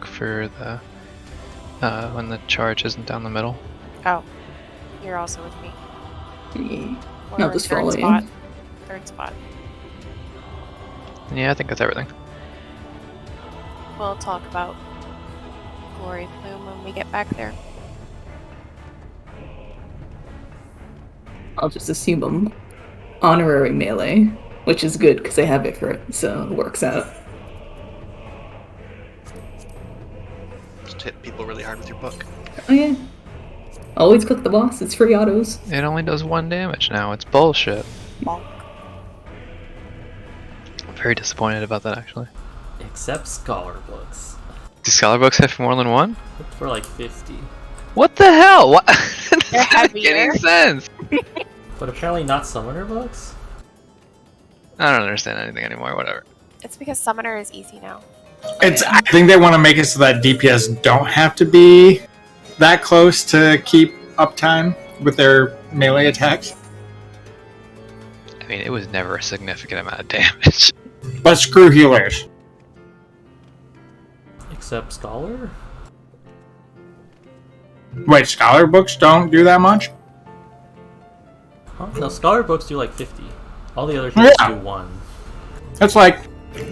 look for the when the charge isn't down the middle. Oh, you're also with me. I'll just follow you. Third spot. Yeah, I think that's everything. We'll talk about Glory Plume when we get back there. I'll just assume I'm honorary melee, which is good because I have it for it, so it works out. Just hit people really hard with your book. Oh yeah. Always click the boss, it's free autos. It only does 1 damage now. It's bullshit. Bonk. I'm very disappointed about that, actually. Except scholar books. Do scholar books have more than one? For like 50. What the hell? What? They're That doesn't make heavier. any sense. But apparently not summoner books? I don't understand anything anymore. Whatever. It's because Summoner is easy now. I think they want to make it so that DPS don't have to be that close to keep uptime with their melee attacks. I mean, it was never a significant amount of damage. But screw healers. Except scholar? Wait, scholar books don't do that much? Huh? No, scholar books do like 50. All the other healers do 1. That's like,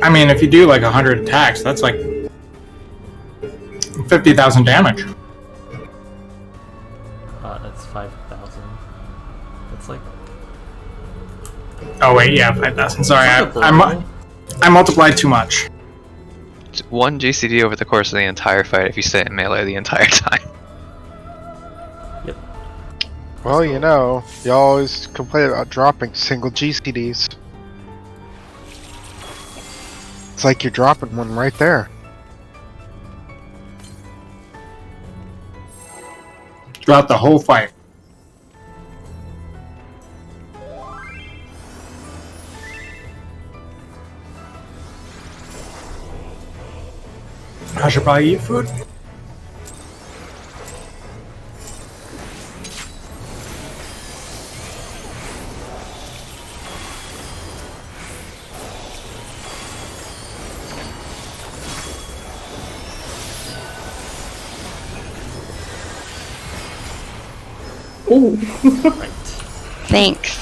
I mean, if you do like 100 attacks, that's like 50,000 damage. That's 5,000. That's like... Oh wait, yeah, 5,000. Sorry, That's not I multiplied too much. It's 1 GCD over the course of the entire fight if you stay in melee the entire time. Yep. Well, you know, you always complain about dropping single GCDs. It's like you're dropping one right there. Throughout the whole fight. I should probably eat food. Ooh. Right. Thanks.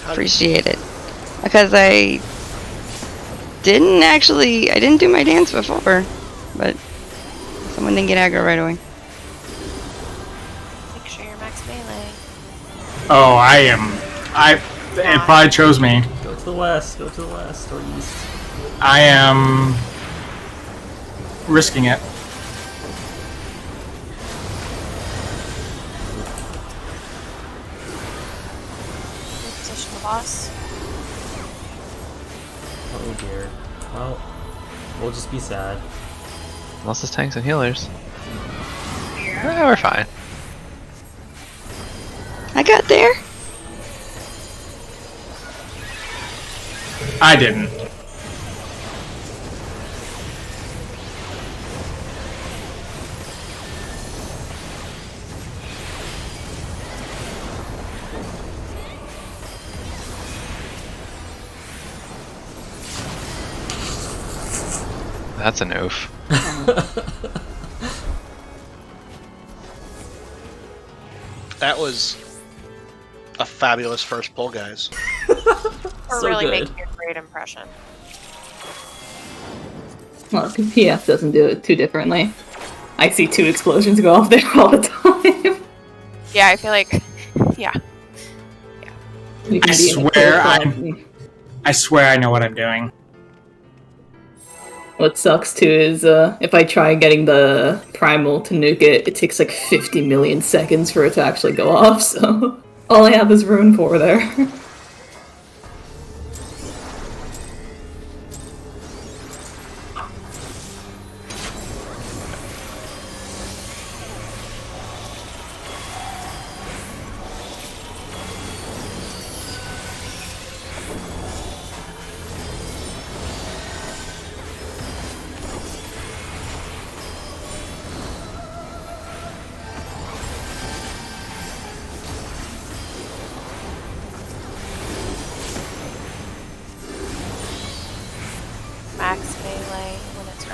Appreciate it. Because I didn't do my dance before, but someone didn't get aggro right away. Make sure you're max melee. Oh, it probably chose me. Go to the west, or east. I am risking it. Reposition the boss. Oh dear. Well, we'll just be sad. Unless it's tanks and healers. Yeah, we're fine. I got there. I didn't. That's an oof. That was a fabulous first pull, guys. We're So really good. making a great impression. Well, PF doesn't do it too differently. I see 2 explosions go off there all the time. Yeah, I feel like, yeah. We can I be in a swear close one. I swear I know what I'm doing. What sucks too is if I try getting the primal to nuke it, it takes like 50 million seconds for it to actually go off, so all I have is Rune 4 there.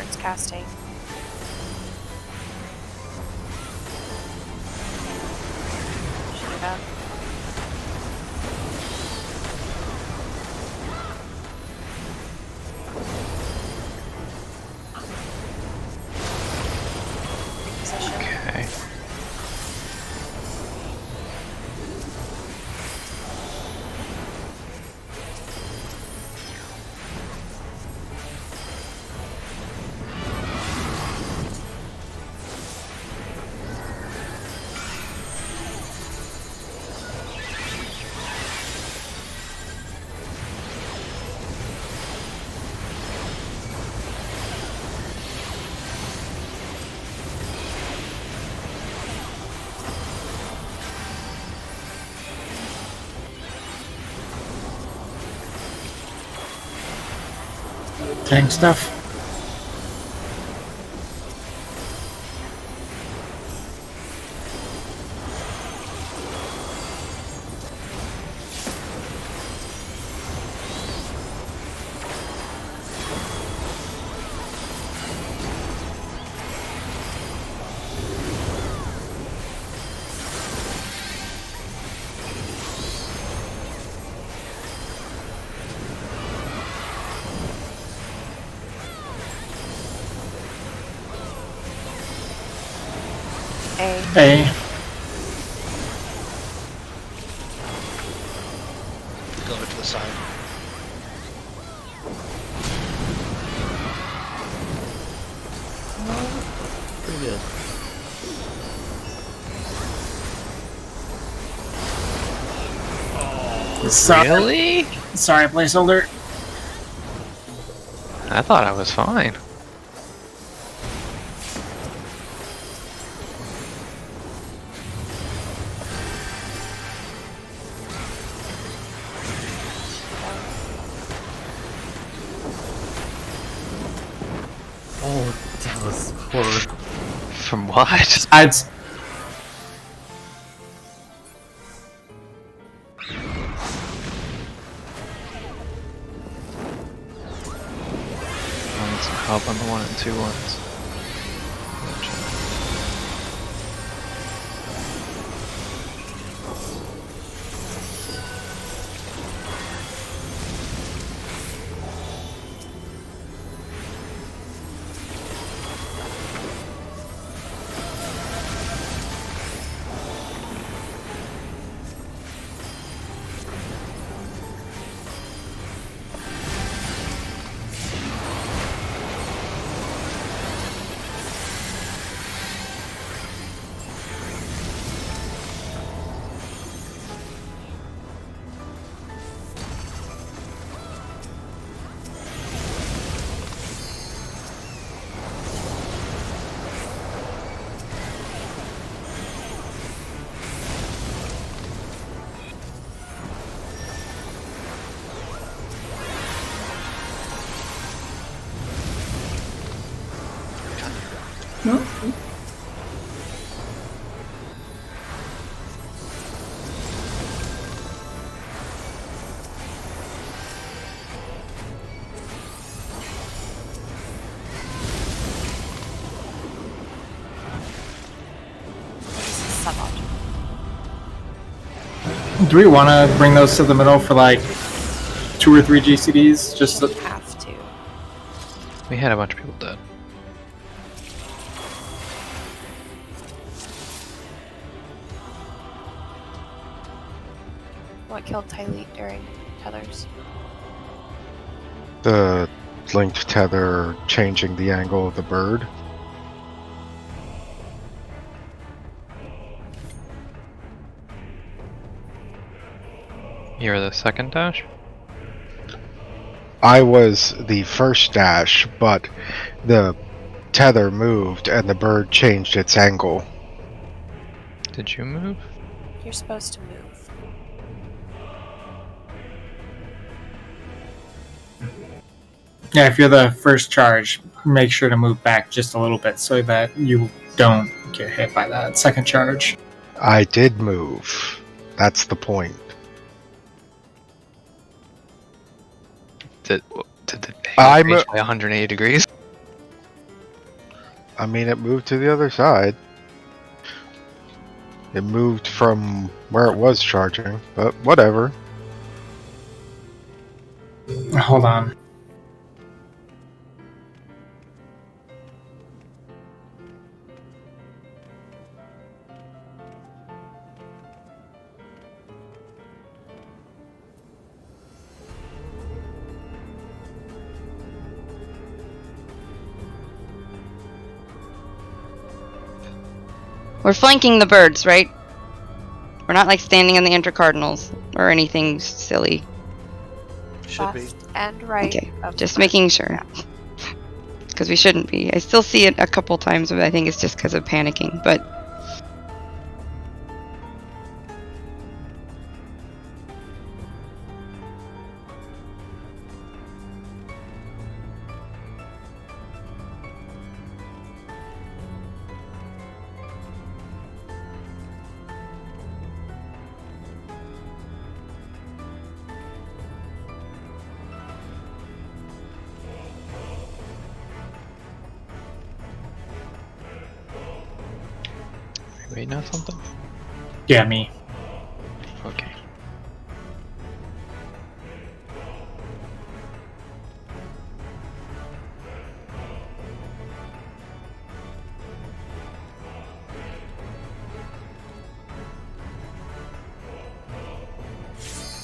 starts casting. Shiva. Position. Okay. Tank stuff. A. A. Go over to the side. Pretty good. Sorry, Really? sorry, placeholder. I thought I was fine. Oh, that was horror. From what? I'd. I need some help on the 1 and 2 ones. No? Suboptimal. Do we want to bring those to the middle for like 2 or 3 GCDs? Just to, Have to. We had a bunch of people dead. What killed Tylee during tethers? The linked tether changing the angle of the bird. You're the second dash? I was the first dash, but the tether moved and the bird changed its angle. Did you move? You're supposed to move. yeah, if you're the first charge, make sure to move back just a little bit so that you don't get hit by that second charge. I did move. That's the point. Did the I'm- change by 180 degrees? I mean, it moved to the other side. It moved from where it was charging, but whatever. Hold on. We're flanking the birds, right? We're not like standing on the intercardinals or anything silly. Should be. Left and right. Okay, of the just front. making sure. Because we shouldn't be. I still see it a couple times, but I think it's just because of panicking. But You waiting on something? Yeah, me. Okay.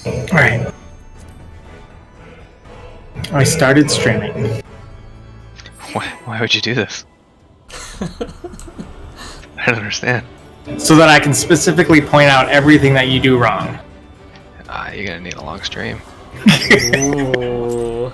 Alright. I started streaming. Why would you do this? I don't understand. So that I can specifically point out everything that you do wrong. You're gonna need a long stream. Ooh.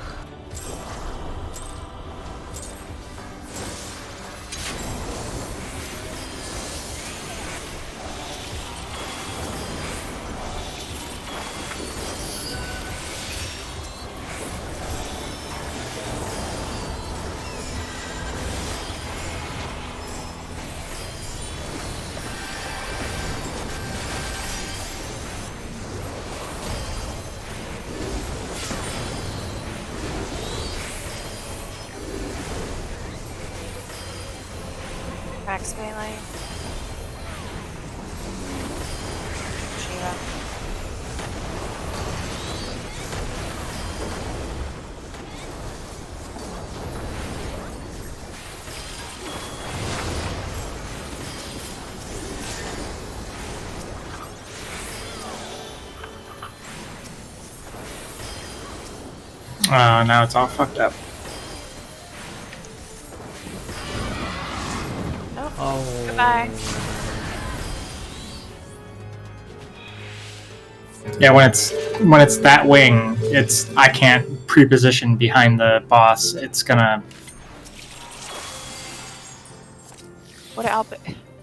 Max melee. Shiva. Now it's all fucked up. Oh. Goodbye. Yeah, when it's that wing, I can't pre-position behind the boss. It's gonna. What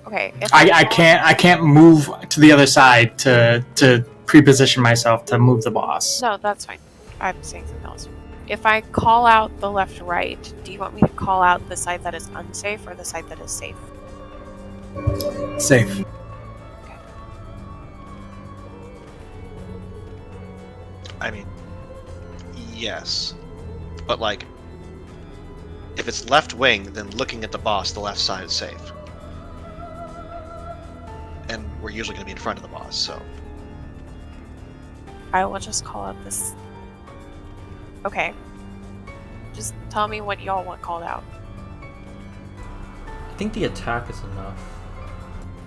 okay. If I can't move to the other side to pre-position myself to move the boss. No, that's fine. I'm saying something else. If I call out the left right, do you want me to call out the side that is unsafe or the side that is safe? Safe. I mean, yes. But, like, if it's left wing, then looking at the boss, the left side is safe. And we're usually going to be in front of the boss, so. I will just call out this. Okay. Just tell me what y'all want called out. I think the attack is enough.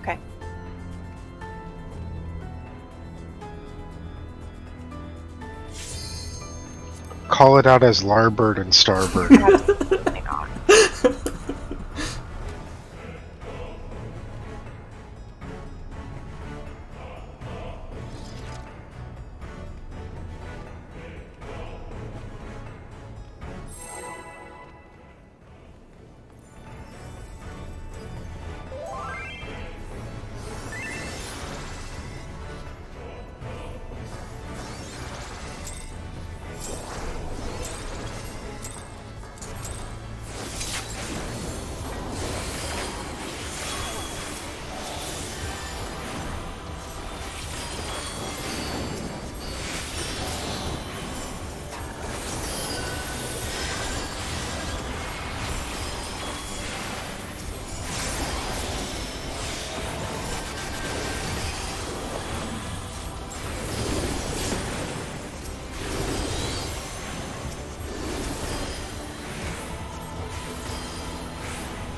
Okay. Call it out as larboard and starboard. Hang on.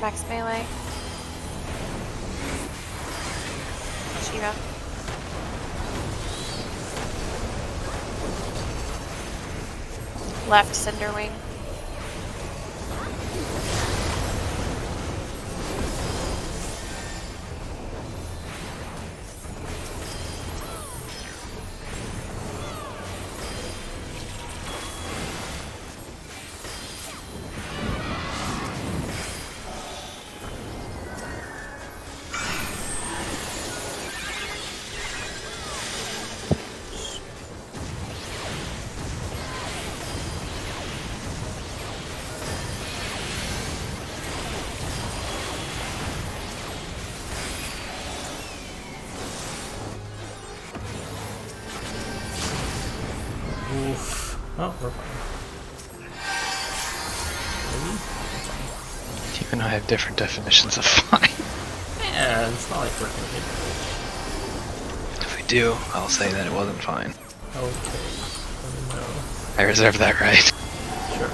Max melee. Shiva. Left Cinderwing. Oof. Oh, we're fine. Maybe? Even though I have different definitions of fine. Yeah, it's not like we're gonna hit If we do, I'll say that it wasn't fine. it. Okay. Let me know. I reserve that right. Sure.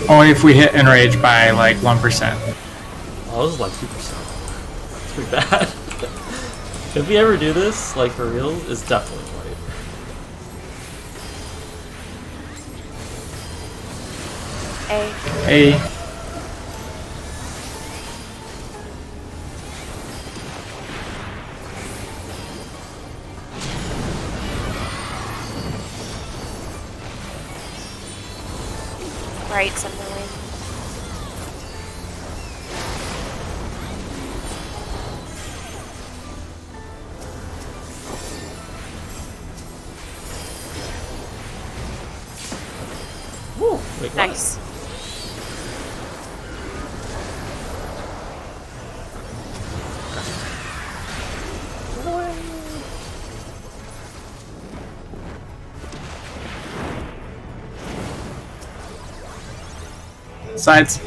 Only if we hit enrage by like 1%. Oh, this is like 2%. It's pretty bad. If we ever do this, like for real, it's definitely white. A. A. Right Cinderwing. Woo! Wait, what? Nice. Sides.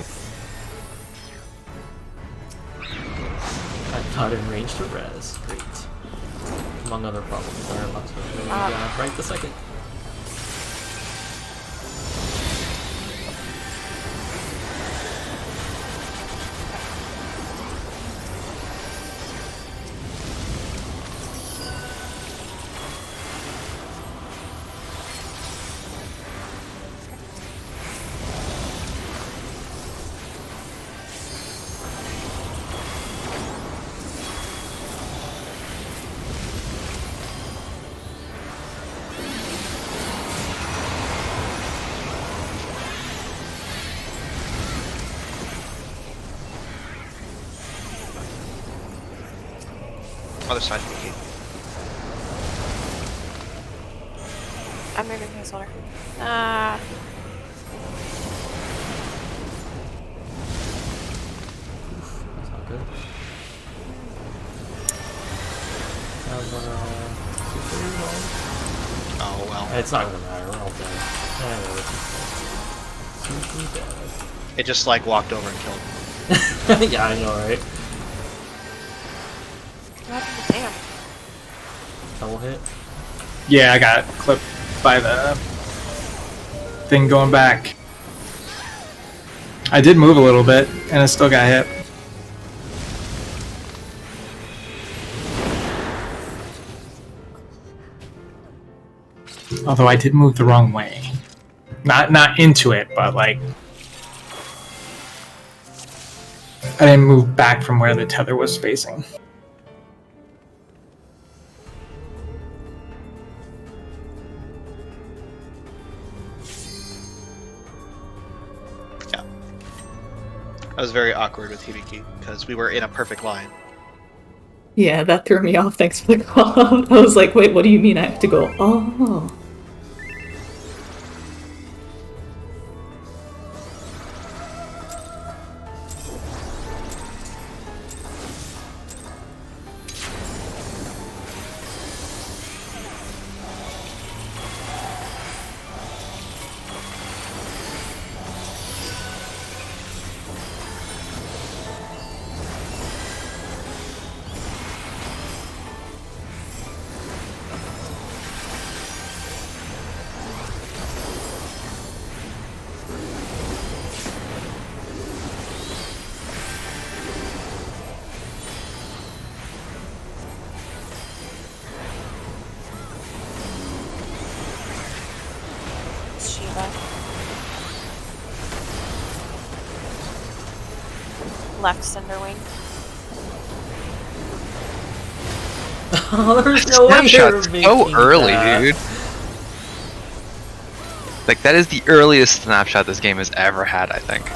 I'm not in range to res. Great. Among other problems that are about to right the second. Other side of the gate. I'm moving placeholder. That's not good. Oh well. It's not gonna matter, we're all dead. Super dead. It just like walked over and killed me. Yeah, I know, right? What happened to Damn? Double hit. Yeah, I got clipped by the thing going back. I did move a little bit, and I still got hit. Although I did move the wrong way. Not into it, but like I didn't move back from where the tether was facing. Yeah. I was very awkward with Hibiki because we were in a perfect line. Yeah, that threw me off. Thanks for the call out. I was like, wait, what do you mean I have to go? Oh. Shiva. Left Cinderwing. Oh, there's no way you're Snapshot's making so early, that. dude. Like, that is the earliest snapshot this game has ever had, I think.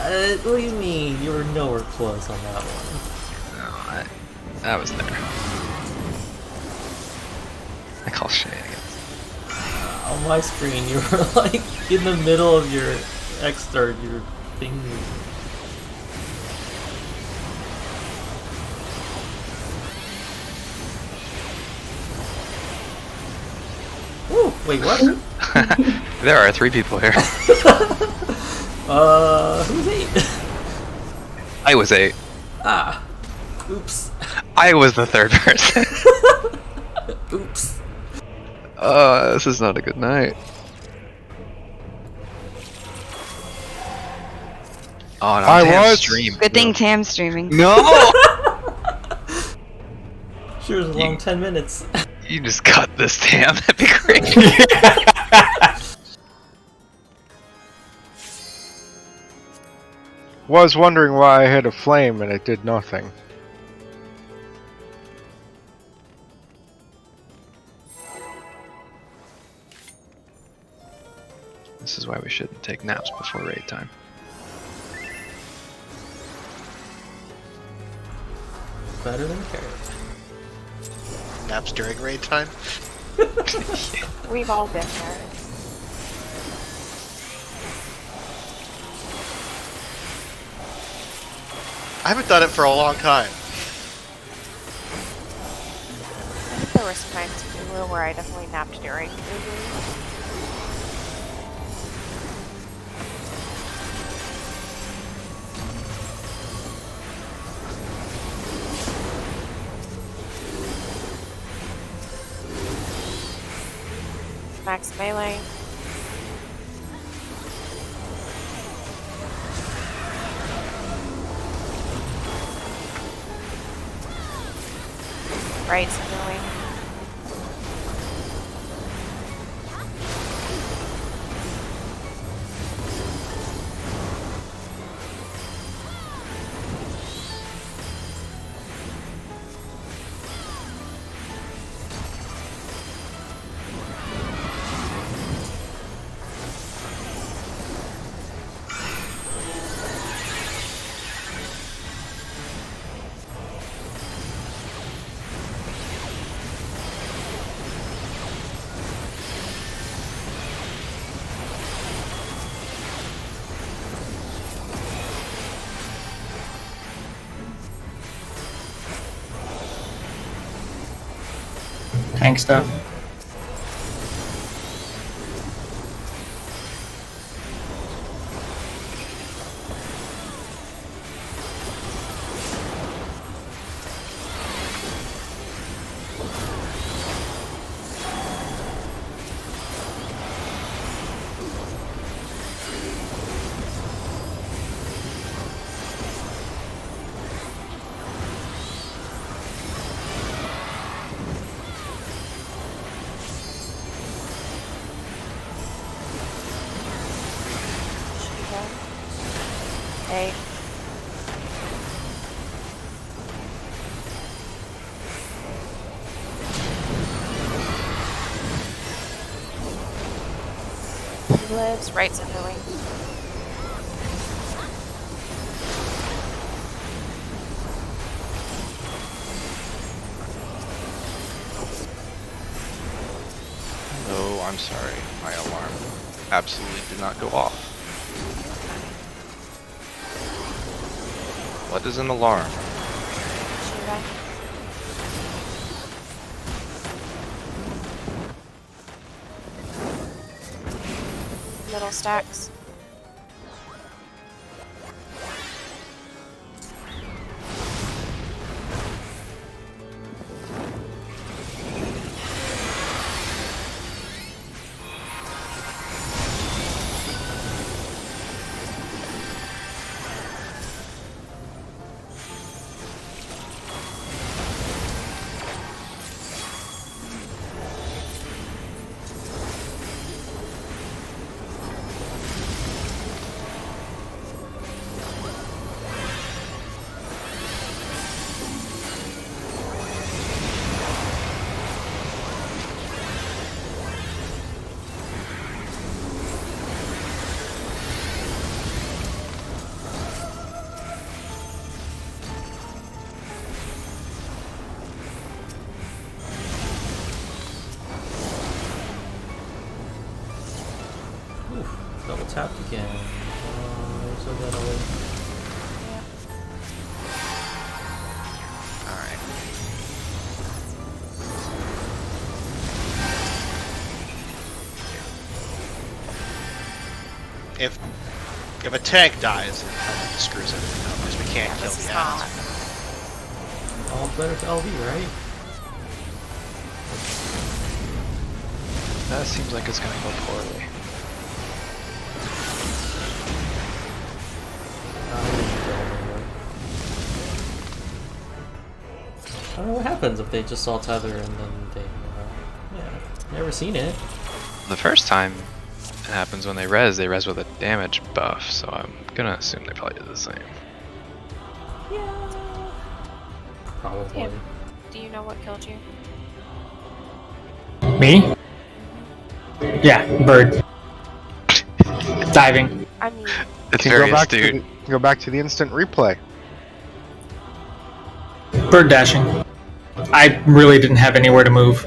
What do you mean? You were nowhere close on that one. No, I was there. I call shenanigans. On my screen, you were like in the middle of your X start, your thing. Ooh, wait, what? There are 3 people here. Who's 8? I was 8. Ah, oops. I was the 3rd person. Oops. This is not a good night. Oh, no, I Tam's was. stream. Good thing Tam's streaming. No! Sure, it was a long 10 minutes. You just cut this, Tam. That'd be great. Was wondering why I hit a flame and it did nothing. This is why we shouldn't take naps before raid time. Better than carrot. Naps during raid time. We've all been there. I haven't done it for a long time. I think there were some times in Hulu where I definitely napped during Hulu. Max melee. Right, Cinderwing. Tank stuff. Okay. He lives right Cinderwing. Oh, I'm sorry. My alarm absolutely did not go off. What is an alarm? Shiva. Middle stacks. Double tapped again. They're so dead already. Alright. If a tank dies, it kind of screws everything up because we can't kill This is the not. ads. All better to LV, right? That seems like it's gonna go poorly. I don't know what happens if they just saw Tether and then they, yeah, never seen it. The first time it happens when they res with a damage buff, so I'm gonna assume they probably did the same. Probably. Yeah. Do you know what killed you? Me? Yeah, bird. Diving. I mean, It's Can very go back to astute. go back to the instant replay. Bird dashing. I really didn't have anywhere to move.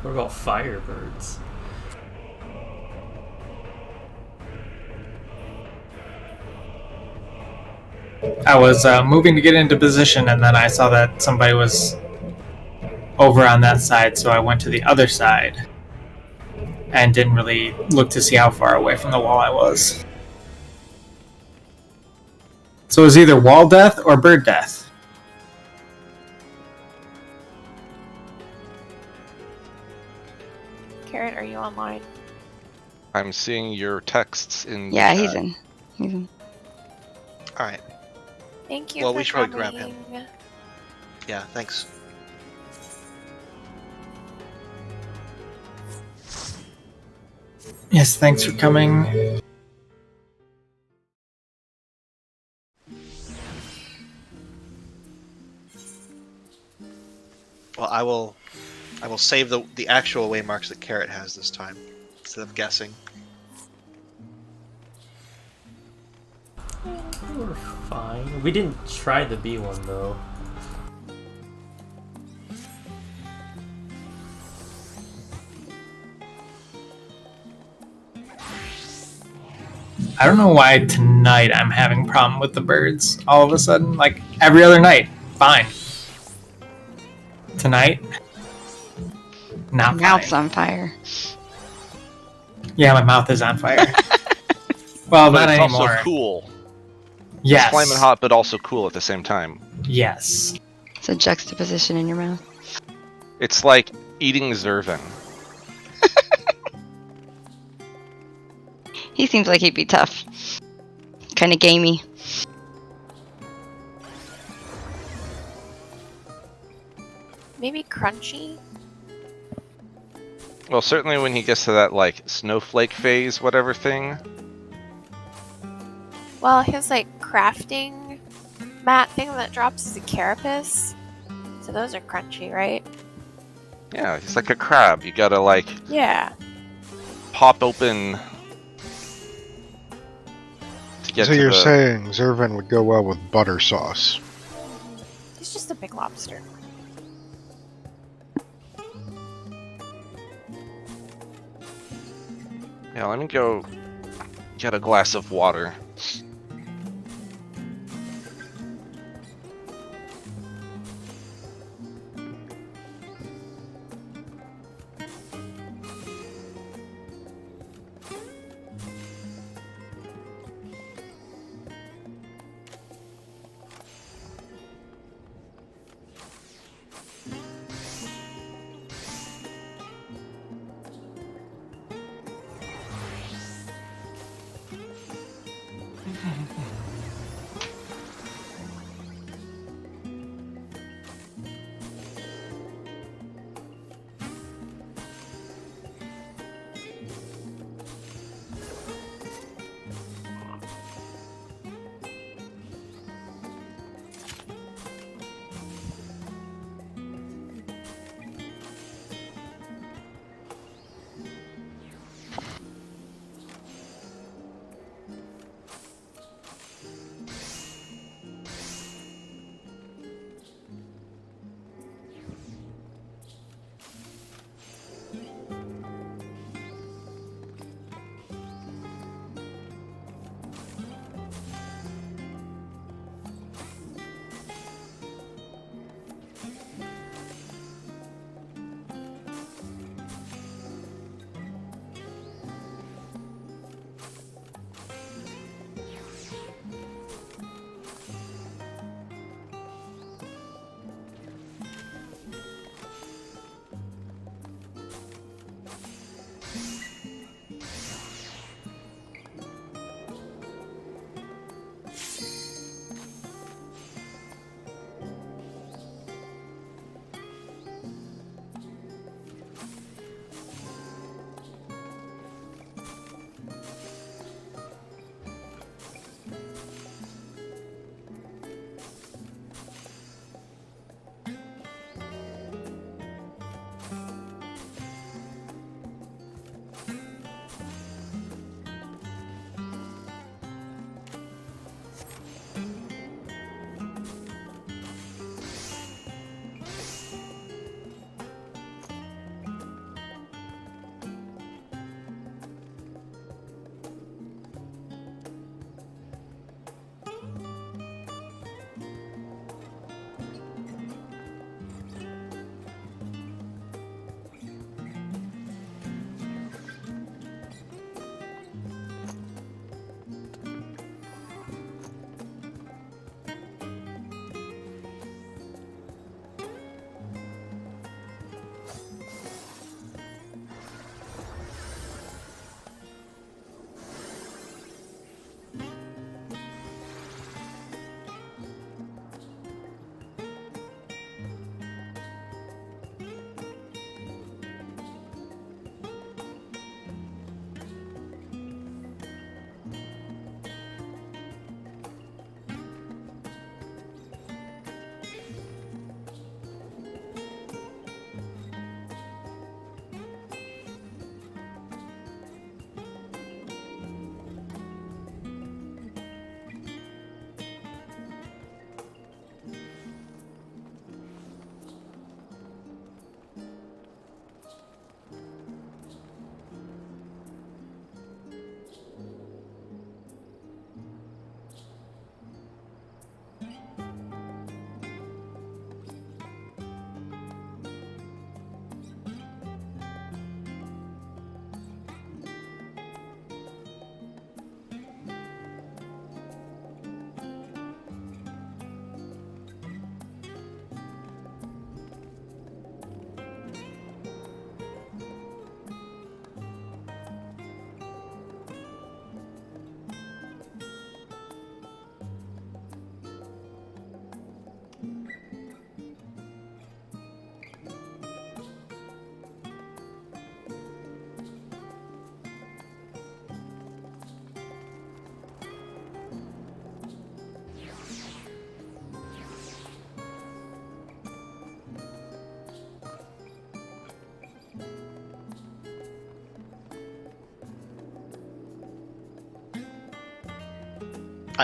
What about firebirds? I was moving to get into position, and then I saw that somebody was over on that side, so I went to the other side and didn't really look to see how far away from the wall I was. So it was either wall death or bird death. Carrot, are you online? I'm seeing your texts in. Yeah, the he's chat. in. He's in. Alright. Thank you. Well, for we should probably grab him. coming. Yeah, thanks. Yes, thanks for coming. Well, I will save the actual waymarks that Carrot has this time instead of guessing. We were fine. We didn't try the B one though. I don't know why tonight I'm having a problem with the birds all of a sudden. Like every other night, fine. Tonight, not Mouth's fine. on fire. Yeah, my mouth is on fire. Well, But not it's anymore. also cool. Yes. It's flaming hot, but also cool at the same time. Yes. It's a juxtaposition in your mouth. It's like eating Zervin. He seems like he'd be tough. Kind of gamey. Maybe crunchy? Well, certainly when he gets to that like snowflake phase, whatever thing. Well, his like crafting mat thing that drops is a carapace. So those are crunchy, right? Yeah, he's like a crab. You gotta like Yeah. pop open to get So to you're the... saying Zervin would go well with butter sauce? He's just a big lobster. Yeah, let me go get a glass of water.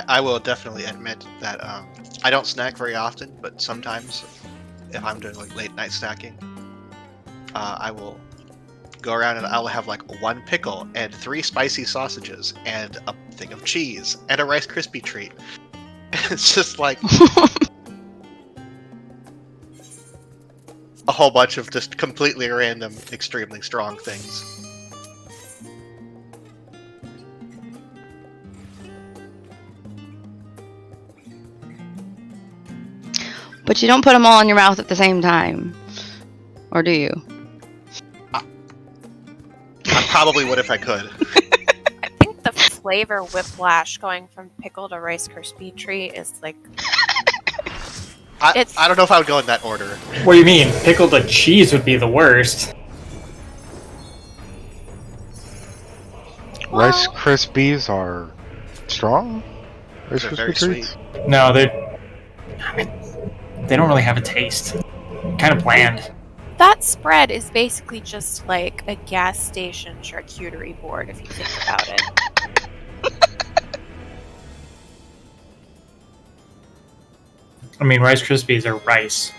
I will definitely admit that I don't snack very often, but sometimes if I'm doing like late night snacking, I will go around and I will have like 1 pickle and 3 spicy sausages and a thing of cheese and a Rice Krispie treat. It's just like a whole bunch of just completely random, extremely strong things. But you don't put them all in your mouth at the same time. Or do you? I probably would if I could. I think the flavor whiplash going from pickle to Rice Krispie treat is like. I don't know if I would go in that order. What do you mean? Pickled to cheese would be the worst. Rice Krispies are strong? Rice They're very Krispie treats? sweet. No, they don't really have a taste. Kind of bland. That spread is basically just like a gas station charcuterie board, if you think about it. I mean, Rice Krispies are rice.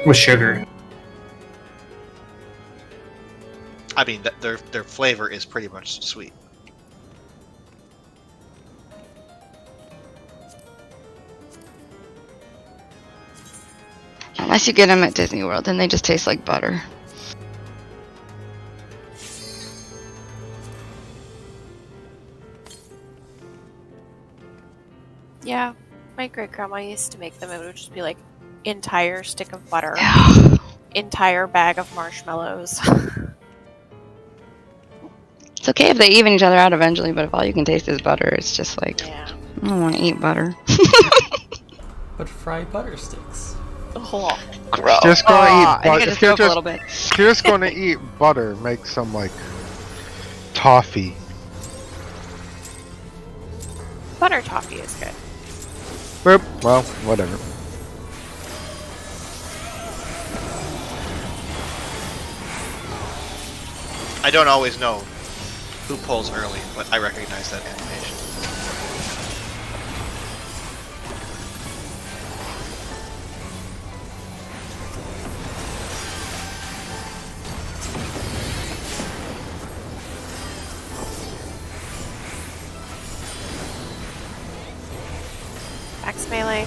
With sugar. I mean, their flavor is pretty much sweet. Unless you get them at Disney World, then they just taste like butter. Yeah, my great grandma used to make them. It would just be like entire stick of butter, entire bag of marshmallows. It's okay if they even each other out eventually, but if all you can taste is butter, it's just like, Yeah. I don't want to eat butter. But fried butter sticks. Oh, Gross. Just gonna eat I think I butter. just threw up a little bit. If you're just gonna eat butter, make some like toffee. butter toffee is good. Boop. Well, whatever. I don't always know who pulls early, but I recognize that animation. Max melee.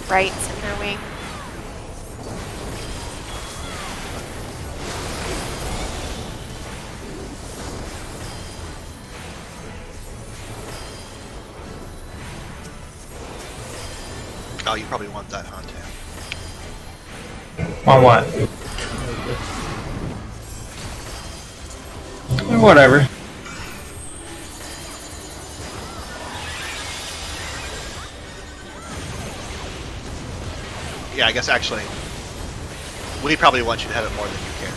Right, center wing. Oh, you probably want that, huh, Tam? On what? Whatever. Yeah, I guess actually, we probably want you to have it more than you care.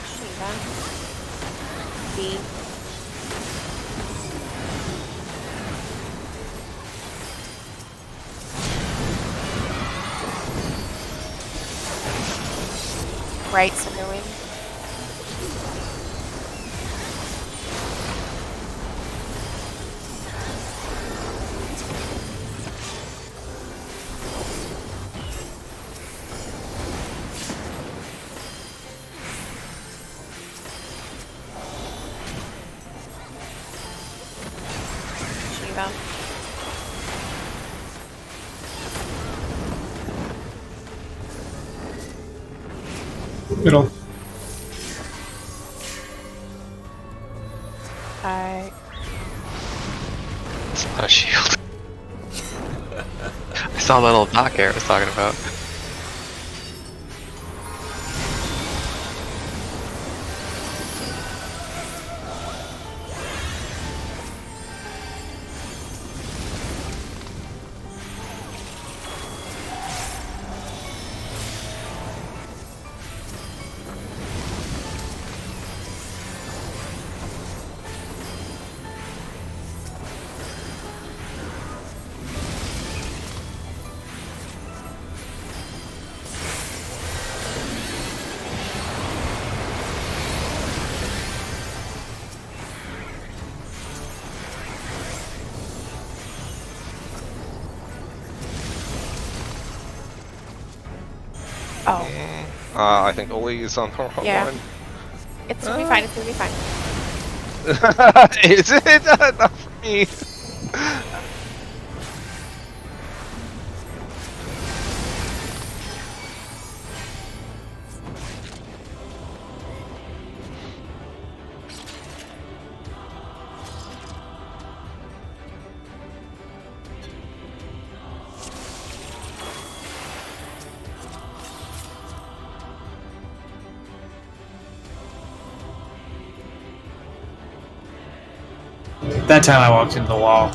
Shiva. B. Right, center wing. Shiva. Middle. I It's not a shield. I saw that little knock air I was talking about. oh I think Oli is on the wrong Yeah. one. it's gonna be fine. It's gonna be fine. Is it? Not for me. That time I walked into the wall.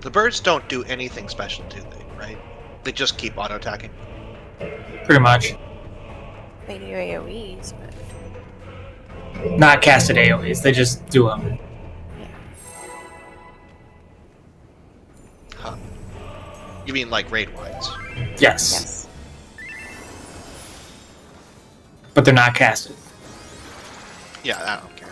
The birds don't do anything special, do they? Right? They just keep auto attacking. Pretty much. They do AoEs, but Not casted AoEs, they just do them. Huh. You mean like raid wise? Yes. yes. But they're not casted. Yeah, I don't care.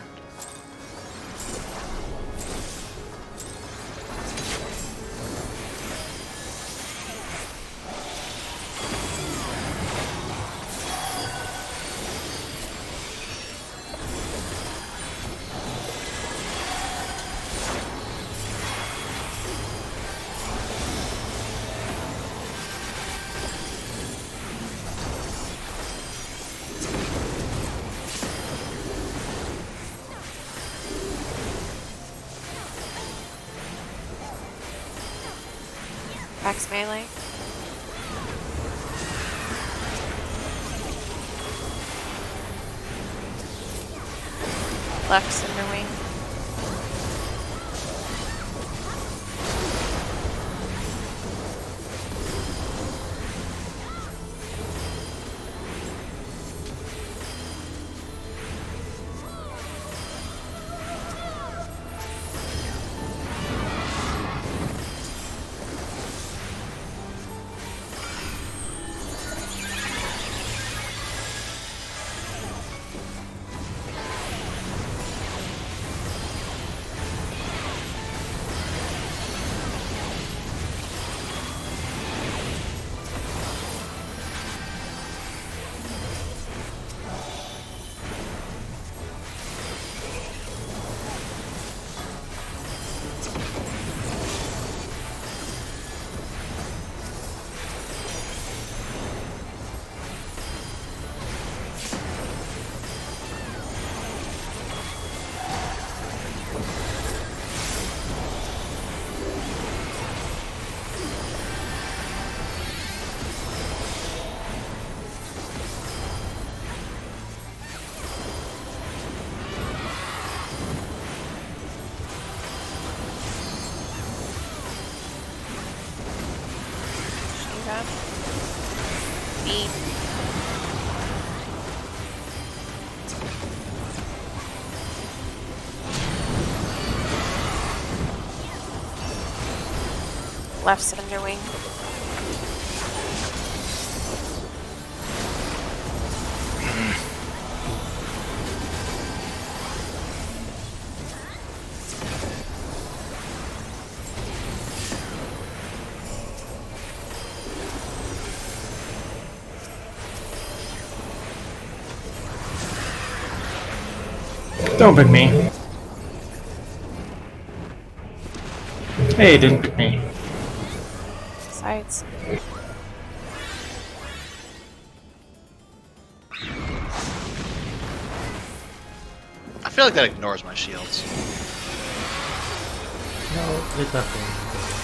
Max melee. Left center wing. Beam. Left center wing. Don't pick me. Hey, didn't pick me. Besides, I feel like that ignores my shields. No, it definitely doesn't.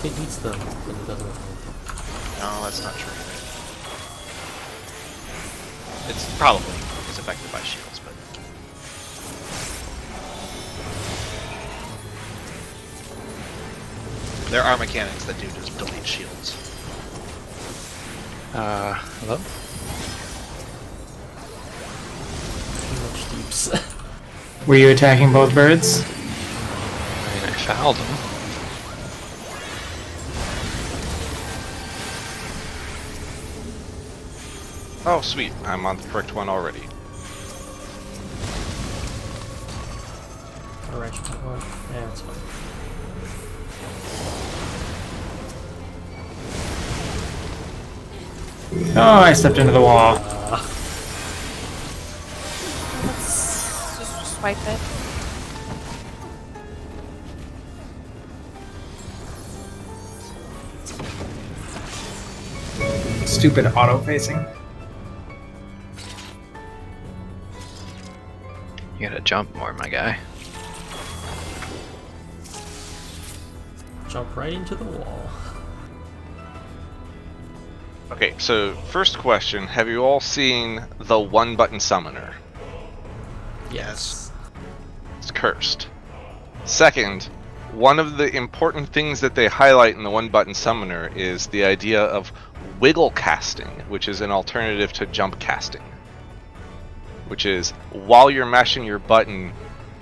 It eats them, but it doesn't. No, that's not true. It's probably is affected by shields, but there are mechanics that do just delete shields. Hello? Too much deeps. Were you attacking both birds? I mean, I fouled him. Oh, sweet. I'm on the correct one already. Alright, yeah, it's fine. Oh, I stepped into the wall. let's just swipe it. Stupid auto-facing. You gotta jump more, my guy. Jump right into the wall. Okay, so first question, have you all seen the one-button summoner? Yes. It's cursed. Second, one of the important things that they highlight in the one-button summoner is the idea of wiggle casting, which is an alternative to jump casting. Which is, while you're mashing your button,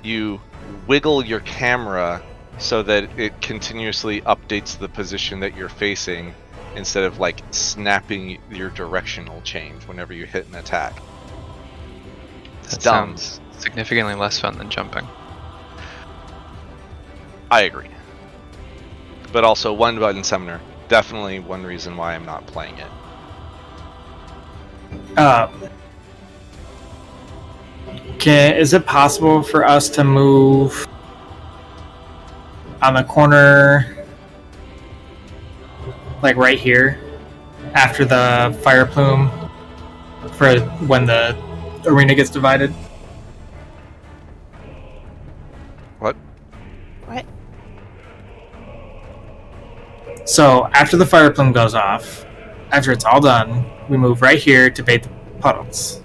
you wiggle your camera so that it continuously updates the position that you're facing instead of like snapping your directional change whenever you hit an attack. It's That dumb. sounds significantly less fun than jumping. I agree. But also, one button summoner, definitely one reason why I'm not playing it. Is it possible for us to move on the corner, like right here, after the fire plume, for when the arena gets divided? What? What? So after the fire plume goes off, after it's all done, we move right here to bait the puddles.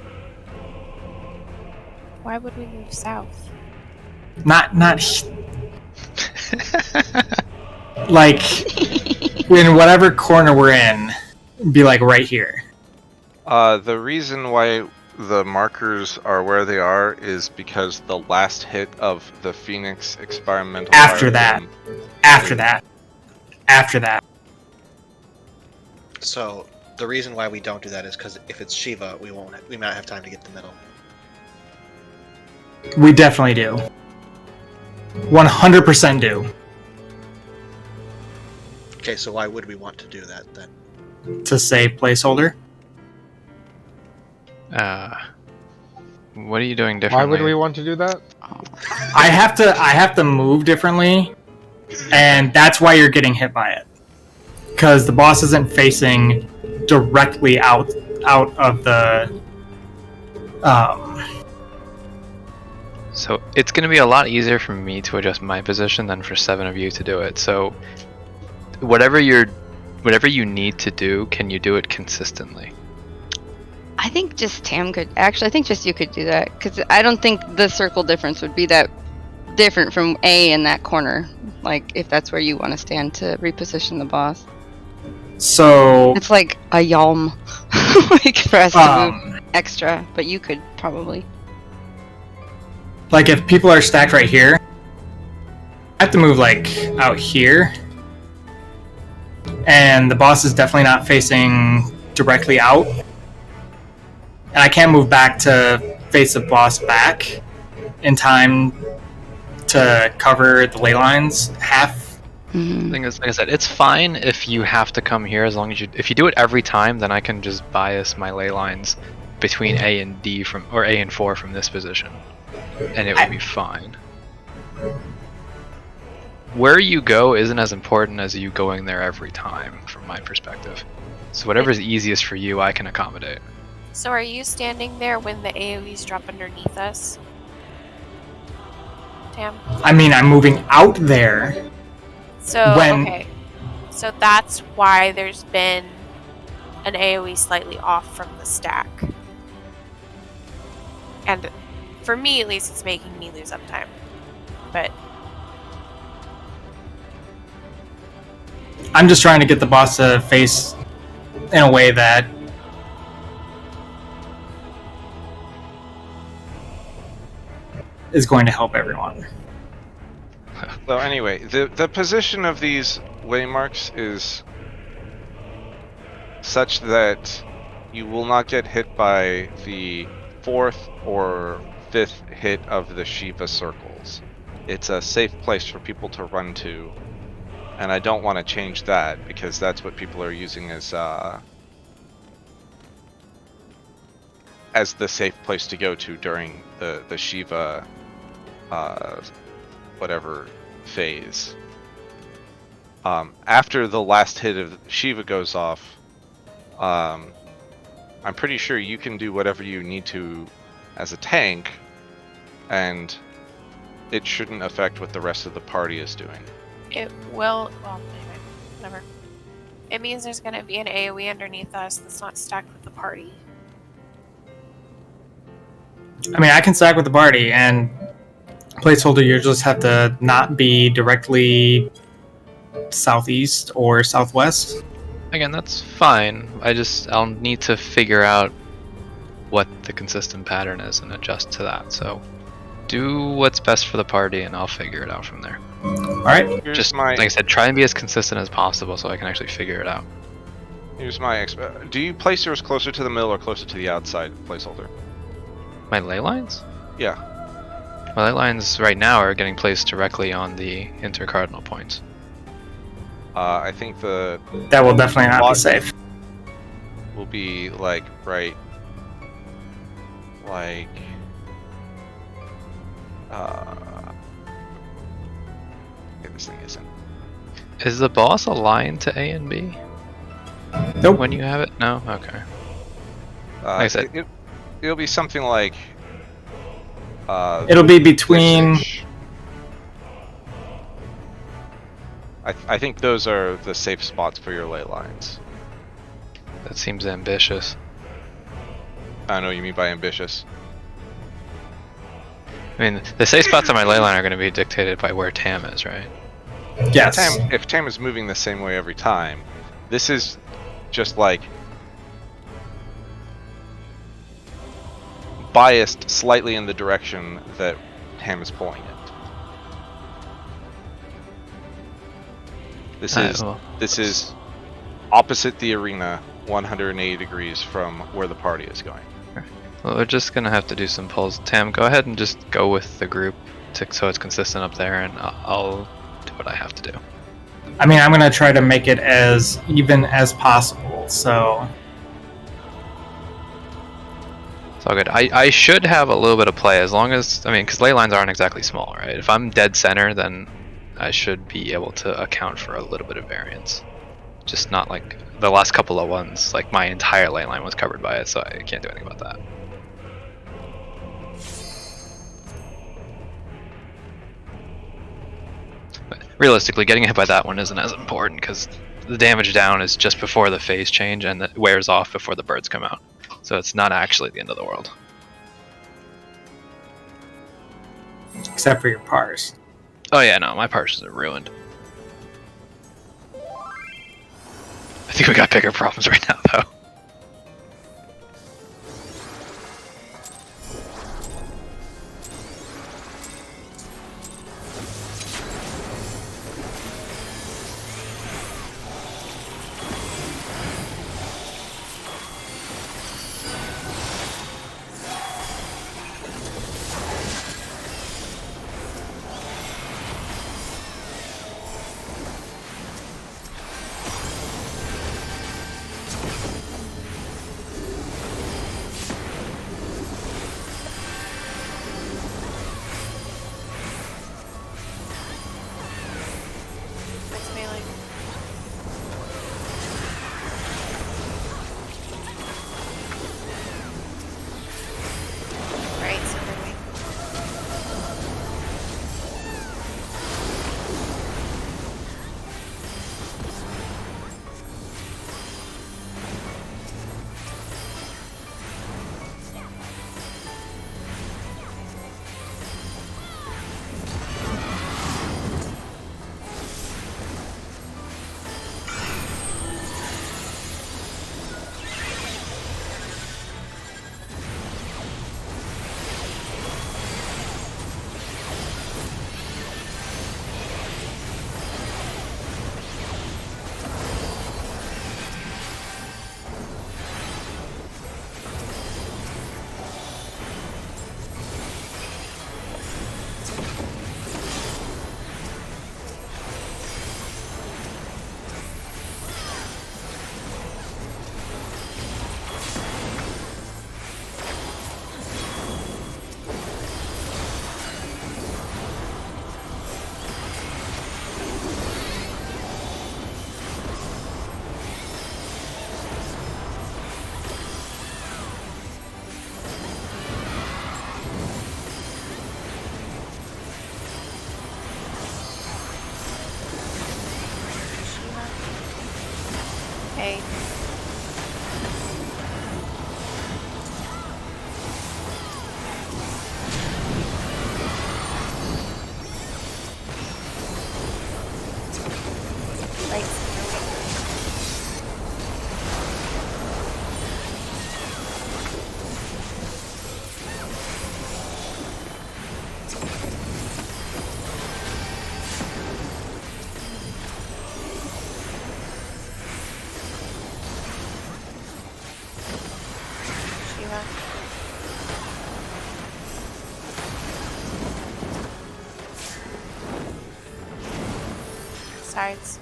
Why would we move south? Not like in whatever corner we're in, be like right here. The reason why the markers are where they are is because the last hit of the Phoenix experimental After fire that. plume- After that. So the reason why we don't do that is because if it's Shiva, we might not have time to get the middle. We definitely do. 100% do. Okay, so why would we want to do that then? To save placeholder. What are you doing Why differently? would we want to do that? I have to move differently, and that's why you're getting hit by it. Because the boss isn't facing directly out of the So it's going to be a lot easier for me to adjust my position than for 7 of you to do it. So whatever you need to do, can you do it consistently? I think just Tam could. Actually, I think just you could do that. Because I don't think the circle difference would be that different from A in that corner. Like, if that's where you want to stand to reposition the boss. So It's like a yalm. Like, for us to move extra. But you could probably. like if people are stacked right here, I have to move like out here, and the boss is definitely not facing directly out, and I can't move back to face the boss back in time to cover the ley lines half. Mhm. The thing is, like I said, it's fine if you have to come here as long as if you do it every time, then I can just bias my ley lines between A and D or A and 4 from this position, and it would be fine. Where you go isn't as important as you going there every time, from my perspective. So whatever's easiest for you, I can accommodate. So are you standing there when the AoEs drop underneath us? Tam? I mean, I'm moving out there. So, okay. So that's why there's been an AoE slightly off from the stack. And for me, at least, it's making me lose uptime. But I'm just trying to get the boss to face in a way that is going to help everyone. So anyway, the position of these waymarks is such that you will not get hit by the 4th or 5th hit of the Shiva circles. It's a safe place for people to run to, and I don't want to change that because that's what people are using as the safe place to go to during the Shiva whatever phase. After the last hit of Shiva goes off, I'm pretty sure you can do whatever you need to as a tank, and it shouldn't affect what the rest of the party is doing. it will. Well, anyway, whatever. It means there's going to be an AoE underneath us that's not stacked with the party. I mean, I can stack with the party, and placeholder, you just have to not be directly southeast or southwest. Again, that's fine. I'll need to figure out what the consistent pattern is and adjust to that. So do what's best for the party and I'll figure it out from there. Alright. Just, like I said, try and be as consistent as possible so I can actually figure it out. Here's my do you place yours closer to the middle or closer to the outside placeholder? My ley lines? Yeah. My ley lines right now are getting placed directly on the intercardinal points. I think that will definitely not be safe. Will be like right, like okay, this thing isn't. Is the boss aligned to A and B? Nope. When you have it? No? Okay. Like I said, It'll be something like. It'll be between. I think those are the safe spots for your ley lines. that seems ambitious. I don't know what you mean by ambitious. I mean, the safe spots on my ley line are going to be dictated by where Tam is, right? Yes. If Tam is moving the same way every time, this is just like biased slightly in the direction that Tam is pulling it. This is opposite the arena, 180 degrees from where the party is going. Well, we're just gonna have to do some pulls. Tam, go ahead and just go with the group so it's consistent up there, and I'll do what I have to do. I mean, I'm gonna try to make it as even as possible, so... It's all good. I should have a little bit of play as long as, I mean, because ley lines aren't exactly small, right? If I'm dead center, then I should be able to account for a little bit of variance. Just not like the last couple of ones, like my entire ley line was covered by it, so I can't do anything about that. But realistically, getting hit by that one isn't as important because the damage down is just before the phase change and it wears off before the birds come out. So it's not actually the end of the world. Except for your pars. Oh yeah, no, my parses are ruined. I think we got bigger problems right now, though. Shiva. Sides.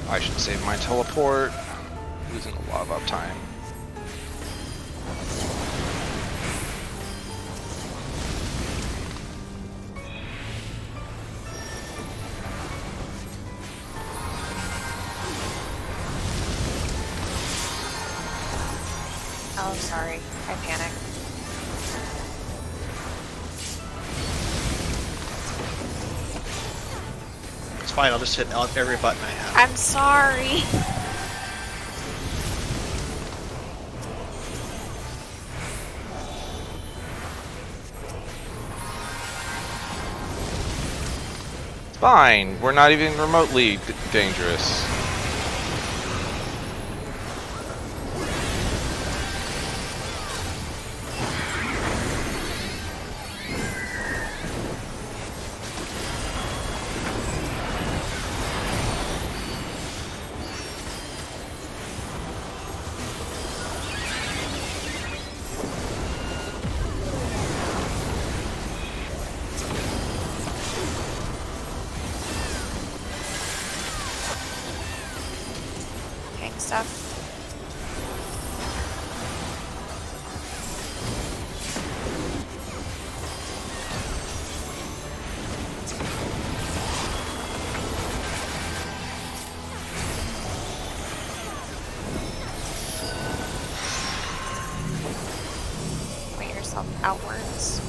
I should save my teleport. Losing a lot of uptime. Oh, sorry. I panicked. It's fine, I'll just hit every button I have. I'm sorry. Fine, we're not even remotely dangerous. Gang stuff. Point yourself outwards.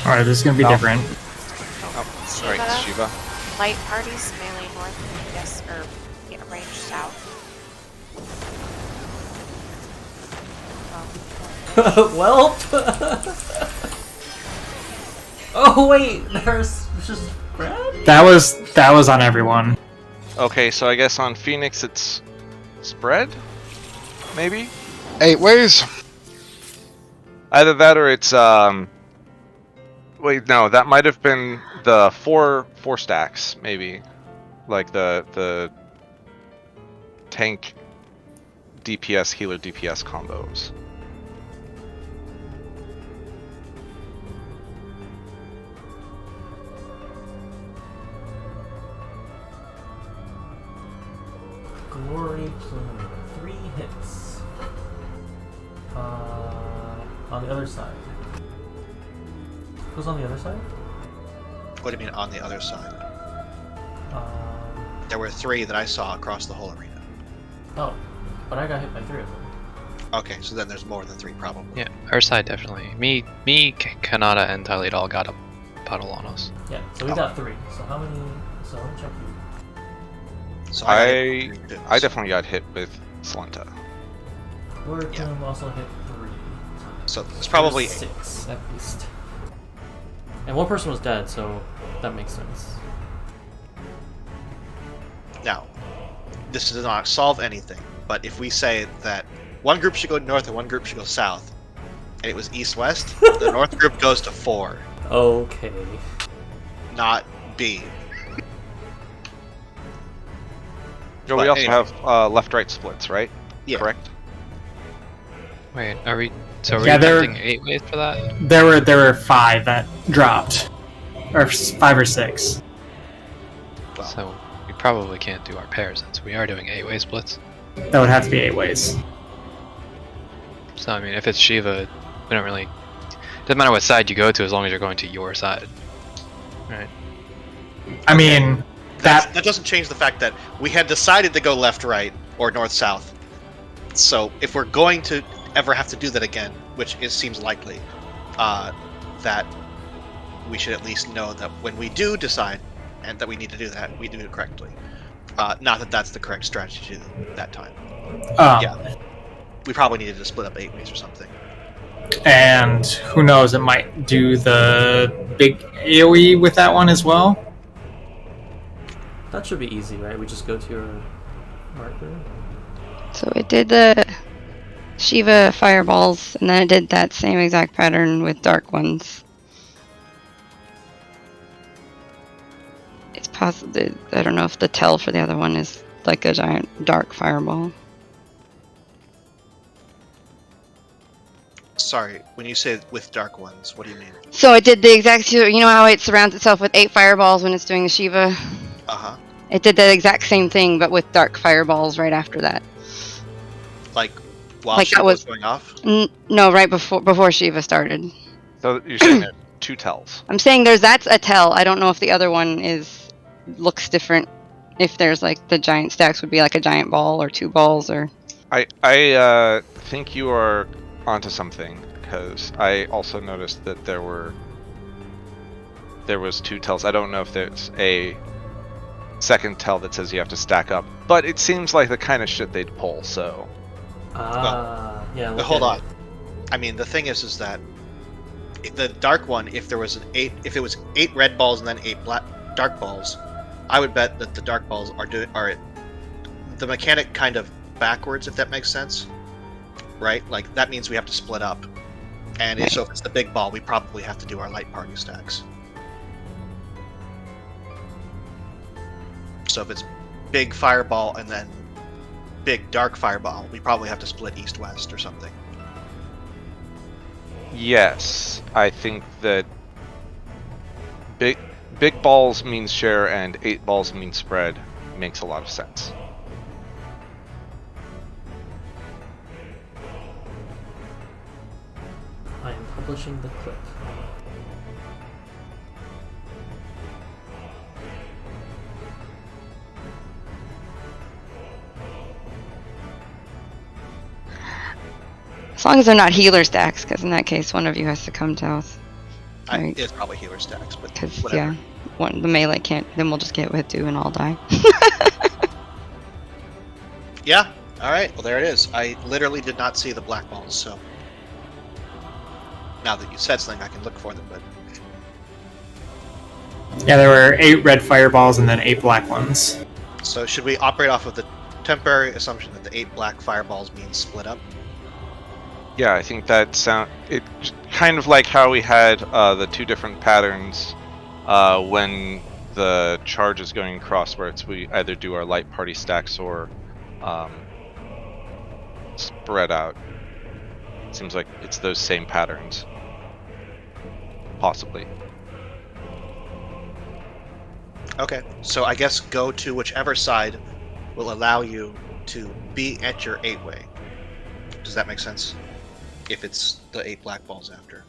Alright, this is gonna be Oh. different. Oh, alright, Shiva. Light parties melee north, yes, or yeah, range south. Welp! Oh wait, there's just grab? That was on everyone. Okay, so I guess on Phoenix it's spread? Maybe? 8 ways. Either that or it's wait, no, that might have been the four stacks, maybe. Like the tank DPS healer DPS combos. Glory Plume. 3 hits. On the other side. Who's on the other side? What do you mean on the other side? Um, There were 3 that I saw across the whole arena. oh, but I got hit by 3 of them. Okay, so then there's more than 3 probably. Yeah, our side definitely. Me, Kanata, and Talid all got a puddle on us. Yeah, so we got 3. So how many? So let me check you. So I I definitely got hit with Slenta. Glory Yeah. Plume also hit 3. So it's probably There's 6 at least. And one person was dead, so that makes sense. now. This does not solve anything, but if we say that one group should go north and one group should go south, and it was east-west, the north group goes to 4, Okay. not B. Joe, But we also anyway. have left-right splits, right? Yeah. Correct? Wait, are we So were Yeah, you there- attempting 8 ways for that? There were 5 that dropped, or 5 or 6. So we probably can't do our pairs since we are doing 8-way splits. That would have to be 8 ways. So I mean, if it's Shiva, we don't really. Doesn't matter what side you go to as long as you're going to your side, right? I mean, That doesn't change the fact that we had decided to go left-right or north-south. So if we're going to ever have to do that again, which seems likely, that we should at least know that when we do decide and that we need to do that, we do it correctly. Not that that's the correct strategy that time. Yeah. We probably needed to split up 8 ways or something. and who knows, it might do the big AoE with that one as well. That should be easy, right? We just go to your marker. So it did the Shiva fireballs, and then it did that same exact pattern with dark ones. It's possible. I don't know if the tell for the other one is like a giant dark fireball. Sorry, when you say with dark ones, what do you mean? So it did the exact. You know how it surrounds itself with 8 fireballs when it's doing the Shiva? Uh-huh. It did the exact same thing, but with dark fireballs right after that. Like, while Like she that was was- going off? No, right before Shiva started. So you're saying there's 2 tells. I'm saying that's a tell. I don't know if the other one looks different. If there's like the giant stacks would be like a giant ball or 2 balls or. I think you are onto something, because I also noticed that there was 2 tells. I don't know if there's a second tell that says you have to stack up, but it seems like the kind of shit they'd pull. So Yeah. But hold on. I mean, the thing is that the dark one, if it was 8 red balls and then 8 dark balls, I would bet that the dark balls are the mechanic kind of backwards, if that makes sense. Right? Like, that means we have to split up. And so if it's the big ball, we probably have to do our light party stacks. So if it's big fireball and then big dark fireball, we probably have to split east-west or something. yes, I think that big balls means share and 8 balls means spread makes a lot of sense. I am publishing the clip. As long as they're not healer stacks, because in that case, one of you has to come to us. Right. It's probably healer stacks, but Because whatever. the melee can't. Then we'll just get with 2 and all die. Yeah. All right. Well, there it is. I literally did not see the black balls, so now that you said something, I can look for them. But Yeah, there were 8 red fireballs and then 8 black ones. so should we operate off of the temporary assumption that the 8 black fireballs means split up? Yeah, I think that it kind of like how we had the 2 different patterns when the charge is going across, where we either do our light party stacks or spread out. Seems like it's those same patterns, possibly. Okay. So I guess go to whichever side will allow you to be at your 8-way. Does that make sense? If it's the 8 black balls after.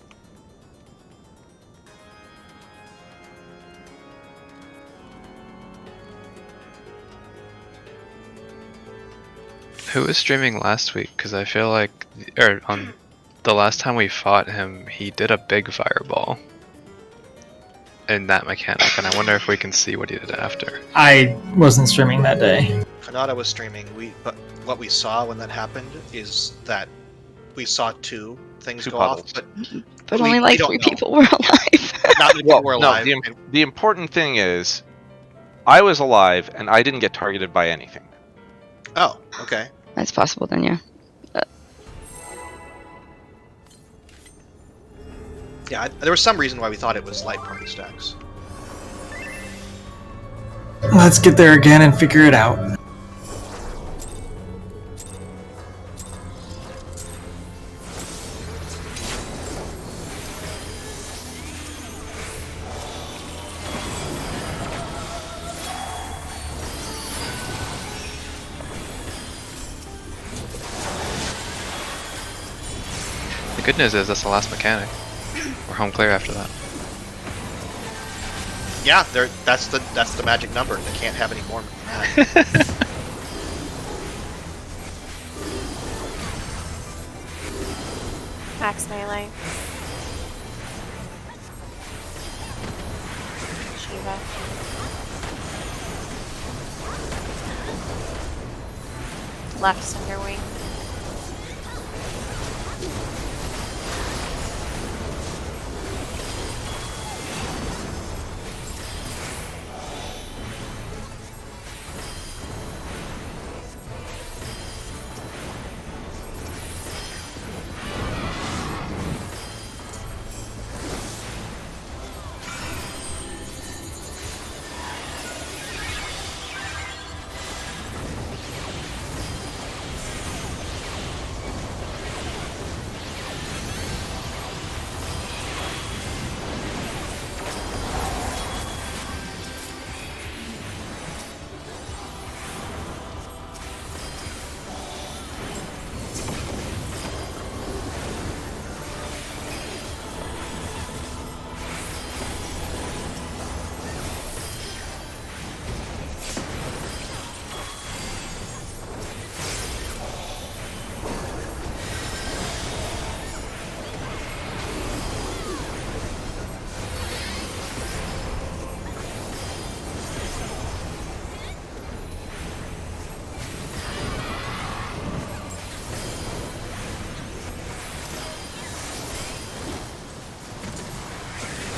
Who was streaming last week? Because I feel like, on the last time we fought him, he did a big fireball in that mechanic, and I wonder if we can see what he did after. I wasn't streaming that day. Kanata was streaming. But what we saw when that happened is that we saw 2 things 2 go puddles. off, But We- only we like don't 3 know. people were alive. not many people were No, alive. the important thing is, I was alive and I didn't get targeted by anything. Oh, okay. That's possible then, yeah. Yeah, there was some reason why we thought it was light party stacks. Let's get there again and figure it out. The good news is that's the last mechanic. We're home clear after that. Yeah, that's the magic number. They can't have any more than that. Max melee. Shiva. Left center wing.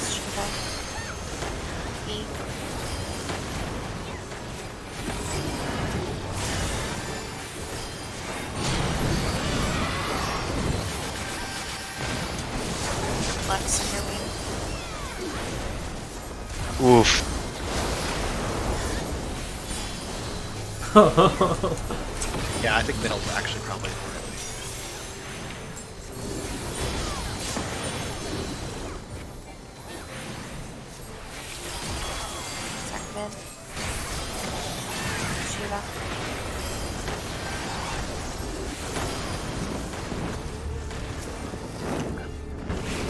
Shiva. E. Left center wing. Oof. Yeah, I think middle's actually probably more at least. Attack mid. Shiva.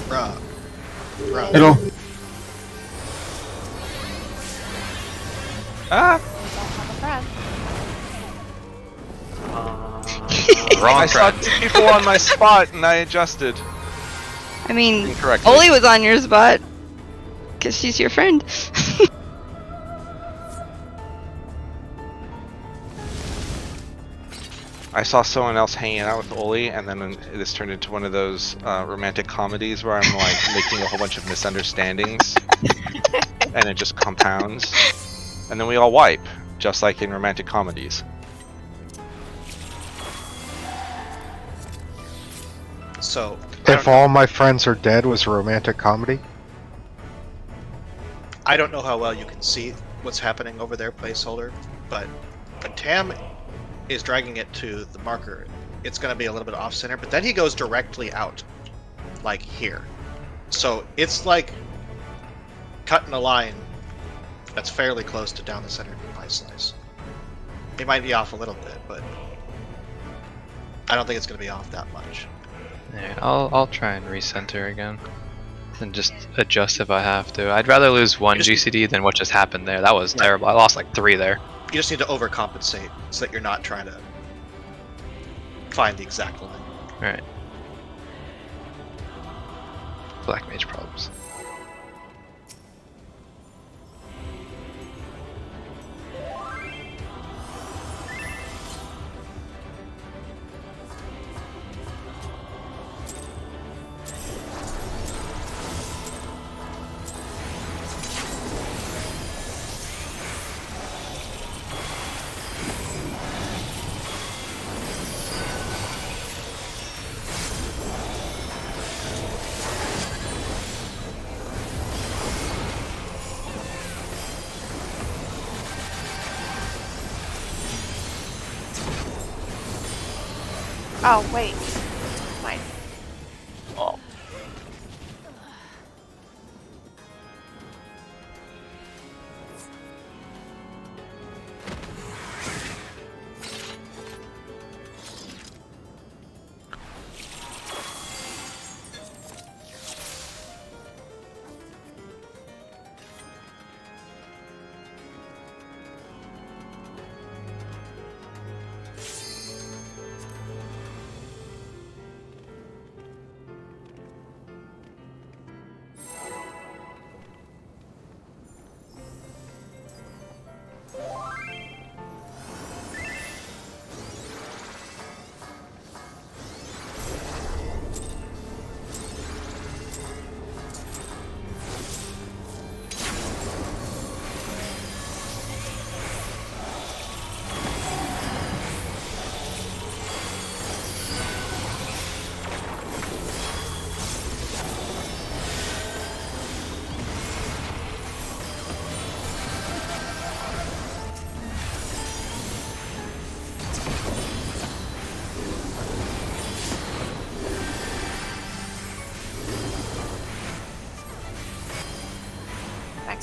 Bruh. Bruh. Middle. Ah! We don't have a friend. Wrong I saw friend. two people on my spot and I adjusted. I mean, Incorrectly. Oli was on your spot because she's your friend. I saw someone else hanging out with Oli, and then this turned into one of those romantic comedies where I'm like making a whole bunch of misunderstandings, and it just compounds, and then we all wipe, just like in romantic comedies. So If all my friends are dead was a romantic comedy? I don't know how well you can see what's happening over there, placeholder, but when Tam is dragging it to the marker, it's going to be a little bit off center, but then he goes directly out, like here. So it's like cutting a line that's fairly close to down the center of my slice. It might be off a little bit, but I don't think it's going to be off that much. Yeah, I'll try and recenter again. And just adjust if I have to. I'd rather lose one You just- GCD than what just happened there. That was Right. terrible. I lost like 3 there. You just need to overcompensate so that you're not trying to find the exact line. Alright. Black mage problems. Oh, wait. Mine. Oh.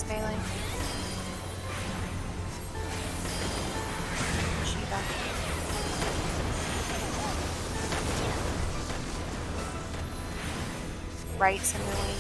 Melee. Shiva. Rights in the wing.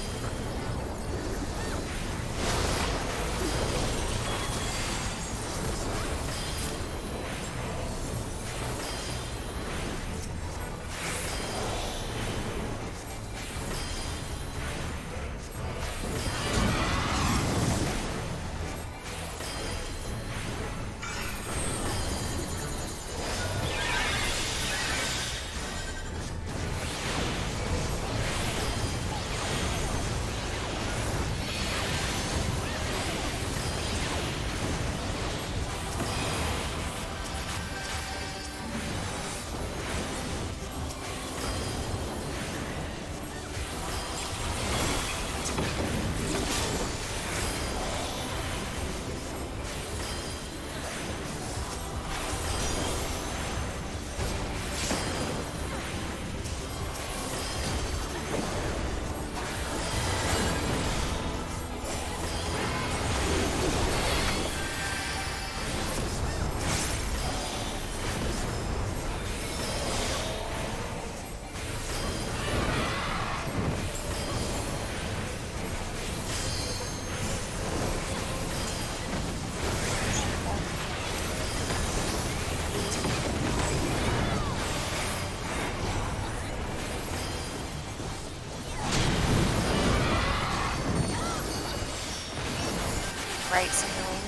Rights in the wing.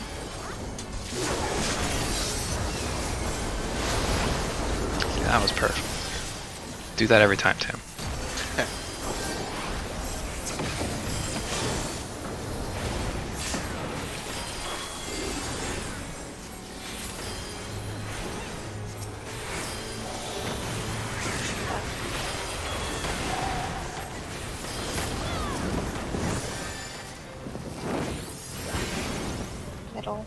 Yeah, that was perfect. Do that every time, Tim. Middle.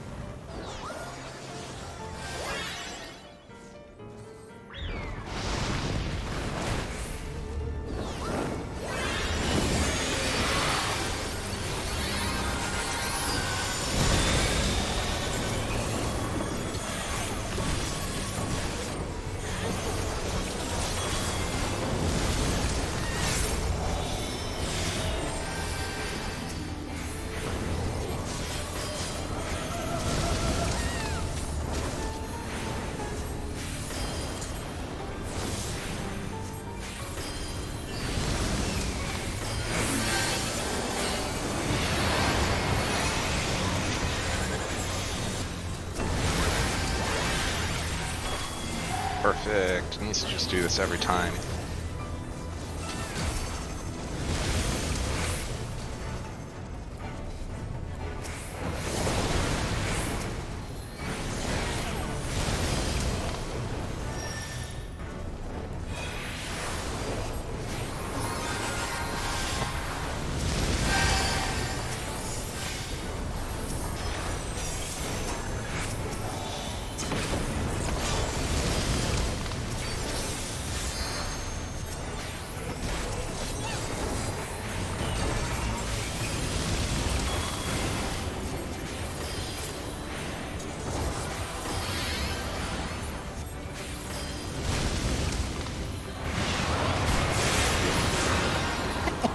Perfect. Needs to just do this every time.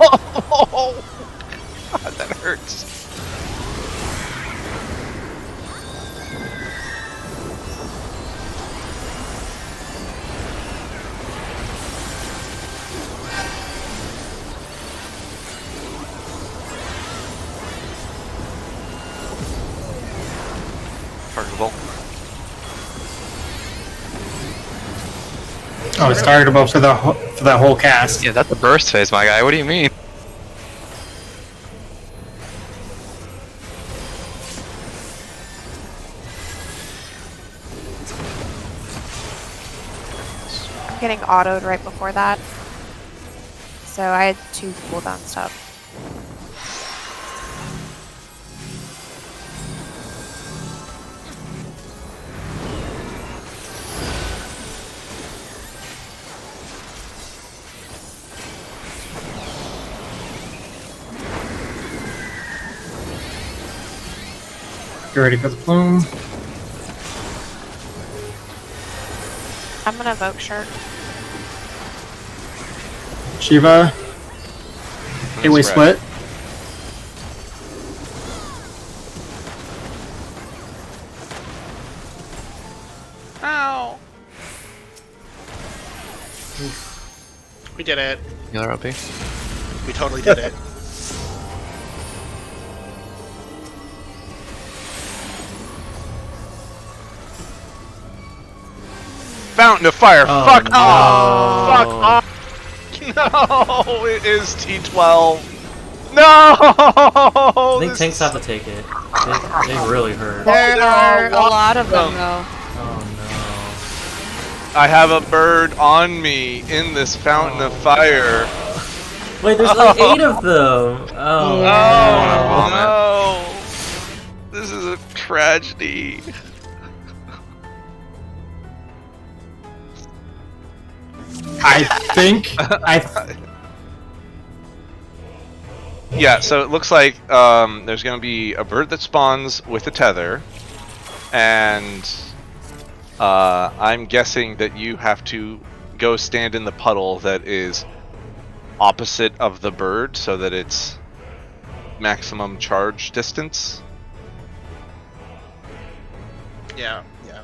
Oh, God, that hurts. Targetable. Oh, it's targetable for the whole cast. Yeah, that's the burst phase, my guy. What do you mean? I'm getting autoed right before that. So I had 2 cooldown stuff. Get ready for the plume. I'm gonna evoke Shark. Shiva. 8-way That's split. Ow! We did it. Healer OP. We totally did it. Fountain of Fire! Oh, Fuck no. off! Fuck off! No! It is T12! No! I think This tanks is- have to take it. They really hurt. There there are are a lot of them, them. though. Oh I have a bird on me in this Fountain of Fire. no. Wait, there's like 8 of them. Oh, Yeah. Oh no! This is a tragedy. I think Yeah, so it looks like there's going to be a bird that spawns with a tether, and I'm guessing that you have to go stand in the puddle that is opposite of the bird so that it's maximum charge distance. Yeah, yeah.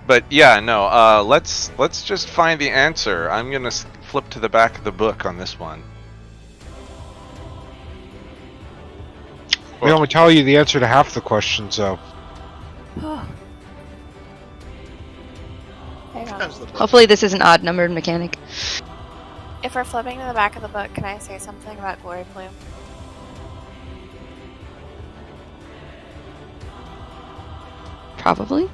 But yeah, no, let's just find the answer. I'm going to flip to the back of the book on this one. We only tell you the answer to half the questions, though. Hang on. Depends on the book. Hopefully this is an odd numbered mechanic. If we're flipping to the back of the book, can I say something about Glory Plume? Probably.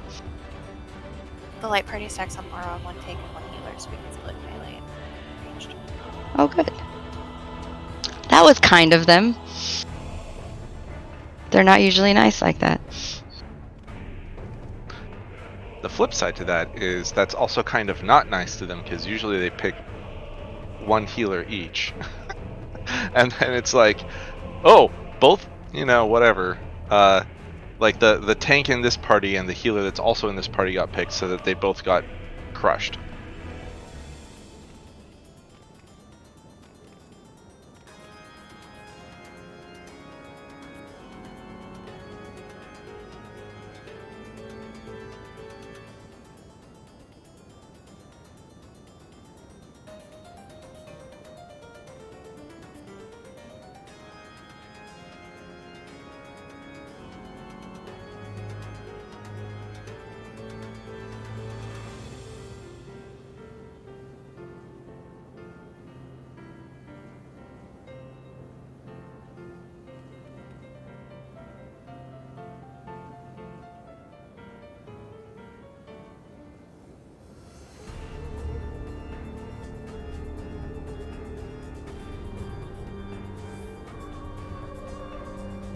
The light party stacks on aura on one take and one healer, so we can split melee and ranged. Oh, good. That was kind of them. They're not usually nice like that. The flip side to that is that's also kind of not nice to them because usually they pick one healer each. And then it's like, oh, both, you know, whatever. Like the tank in this party and the healer that's also in this party got picked so that they both got crushed.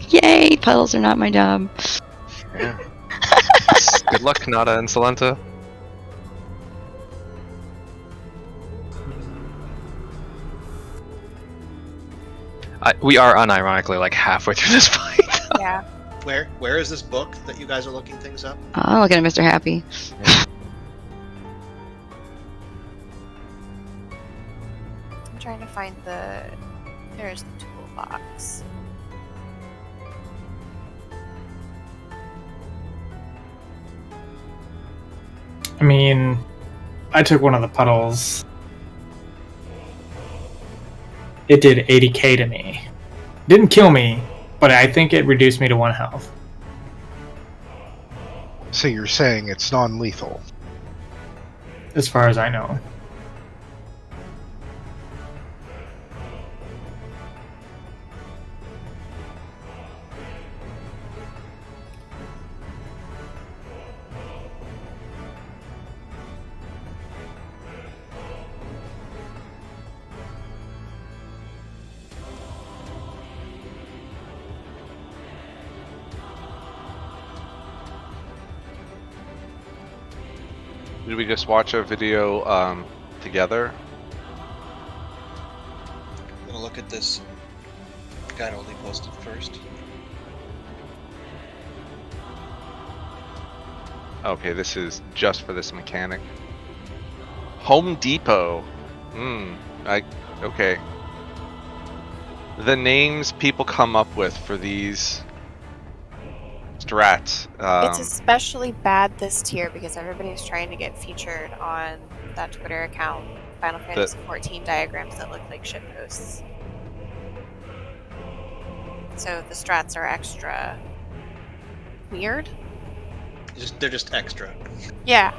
Yay! Puddles are not my job. Yeah. Good luck, Nada and Salenta. We are unironically like halfway through this fight. Yeah. Where is this book that you guys are looking things up? Oh, look at Mr. Happy. I'm trying to find the... There's the toolbox. I mean, I took one of the puddles. It did 80k to me. Didn't kill me, but I think it reduced me to 1 health. So you're saying it's non-lethal? As far as I know. Did we just watch a video together? I'm gonna look at this got only posted first. Okay, this is just for this mechanic. Home Depot. Okay. The names people come up with for these strats. It's especially bad this tier because everybody's trying to get featured on that Twitter account, Final Fantasy XIV diagrams that look like shitposts. So the strats are extra weird. They're just extra. Yeah.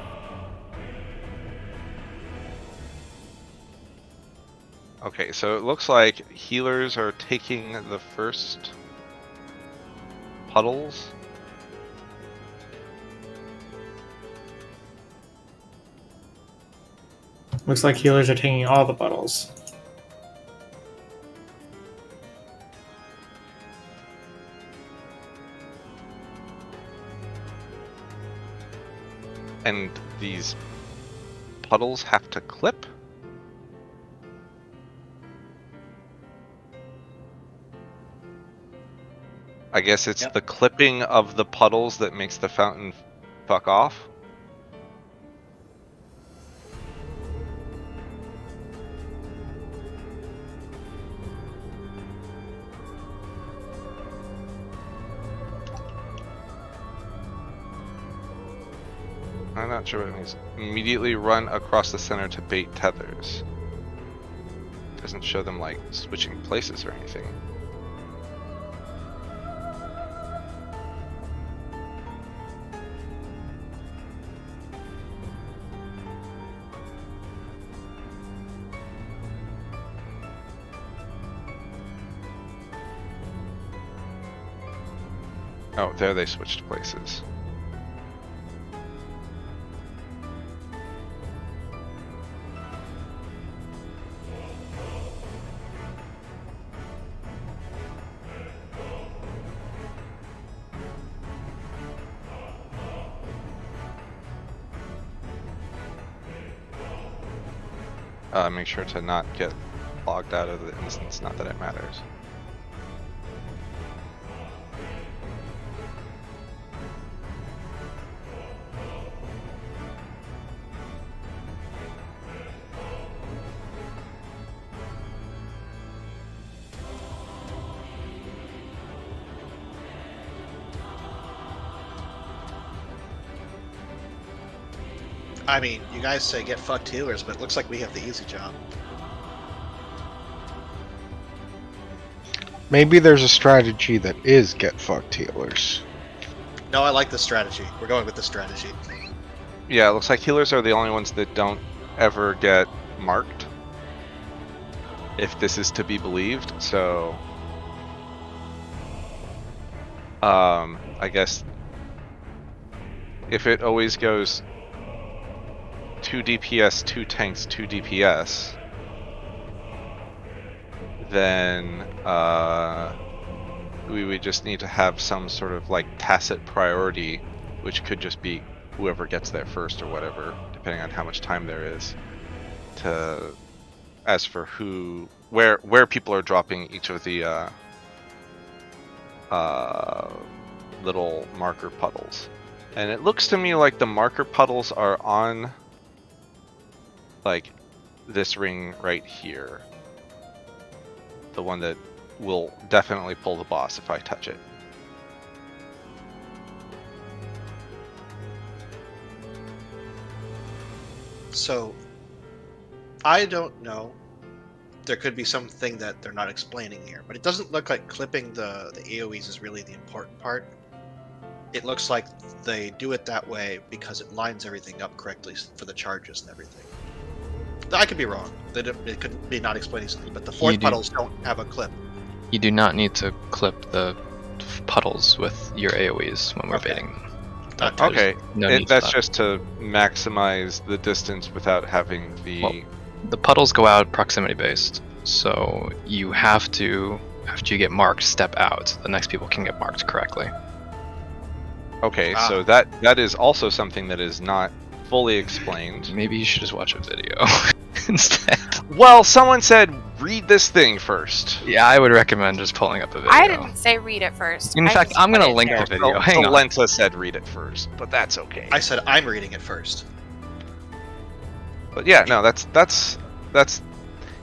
Okay, so it looks like healers are taking the first puddles. Looks like healers are taking all the puddles. And these puddles have to clip? I guess it's the clipping of the puddles that makes the fountain fuck off. I'm not sure what it means. Immediately run across the center to bait tethers. Doesn't show them like switching places or anything. Oh, there they switched places. Make sure to not get logged out of the instance, not that it matters. I mean, you guys say get fucked healers, but it looks like we have the easy job. Maybe there's a strategy that is get fucked healers. No, I like this strategy. We're going with this strategy. Yeah, it looks like healers are the only ones that don't ever get marked, if this is to be believed. So I guess if it always goes 2 DPS, 2 tanks, 2 DPS, then we would just need to have some sort of like tacit priority, which could just be whoever gets there first or whatever, depending on how much time there is, to as for where people are dropping each of the little marker puddles. And it looks to me like the marker puddles are on like this ring right here. The one that will definitely pull the boss if I touch it. So, I don't know. There could be something that they're not explaining here, but it doesn't look like clipping the AoEs is really the important part. It looks like they do it that way because it lines everything up correctly for the charges and everything. I could be wrong. It could be not explaining something, but the fourth puddles don't have a clip. You do not need to clip the puddles with your AoEs when we're baiting them. Okay, that's that. just to maximize the distance without having the... Well, the puddles go out proximity based, so you have to, after you get marked, step out. The next people can get marked correctly. Okay, so that is also something that is not fully explained. Maybe you should just watch a video. instead. Well, someone said read this thing first. Yeah, I would recommend just pulling up a video. I didn't say read it first. In I fact, just I'm put gonna it link there. the video. Hang on. Lenta said read it first, but that's okay. I said I'm reading it first. But yeah, no, that's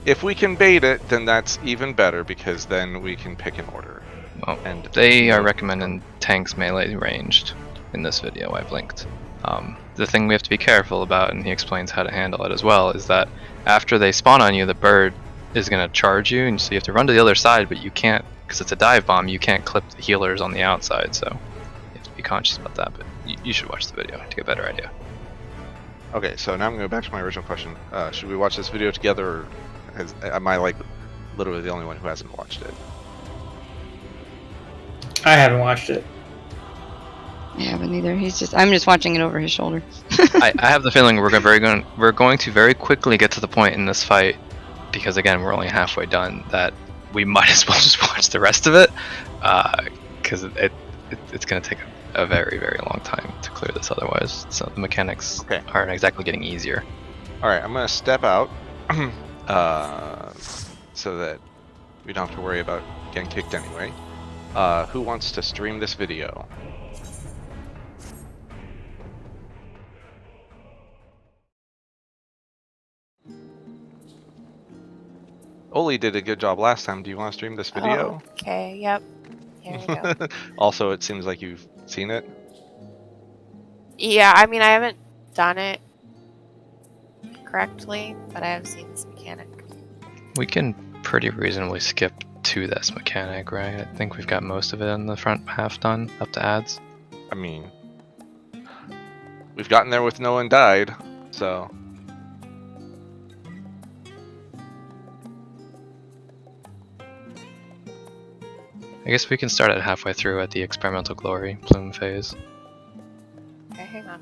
if we can bait it, then that's even better because then we can pick an order. Well, And they are recommending tanks melee ranged in this video I've linked. The thing we have to be careful about, and he explains how to handle it as well, is that after they spawn on you, the bird is going to charge you, and so you have to run to the other side, but you can't, because it's a dive bomb, you can't clip the healers on the outside, so you have to be conscious about that, but you should watch the video to get a better idea. Okay, so now I'm going to go back to my original question. Should we watch this video together, or am I like literally the only one who hasn't watched it? I haven't watched it. Yeah, but neither. I'm just watching it over his shoulder. I have the feeling we're going to very quickly get to the point in this fight, because again we're only halfway done, that we might as well just watch the rest of it, because it's going to take a very, very long time to clear this otherwise. So the mechanics aren't exactly getting easier. All right, I'm going to step out so that we don't have to worry about getting kicked anyway. Who wants to stream this video? Oli did a good job last time. Do you want to stream this video? Okay, yep. Here we go. Also, it seems like you've seen it. Yeah, I mean, I haven't done it correctly, but I have seen this mechanic. We can pretty reasonably skip to this mechanic, right? I think we've got most of it in the front half done, up to ads. I mean, we've gotten there with no one died, so... I guess we can start at halfway through at the experimental glory plume phase. Okay, hang on.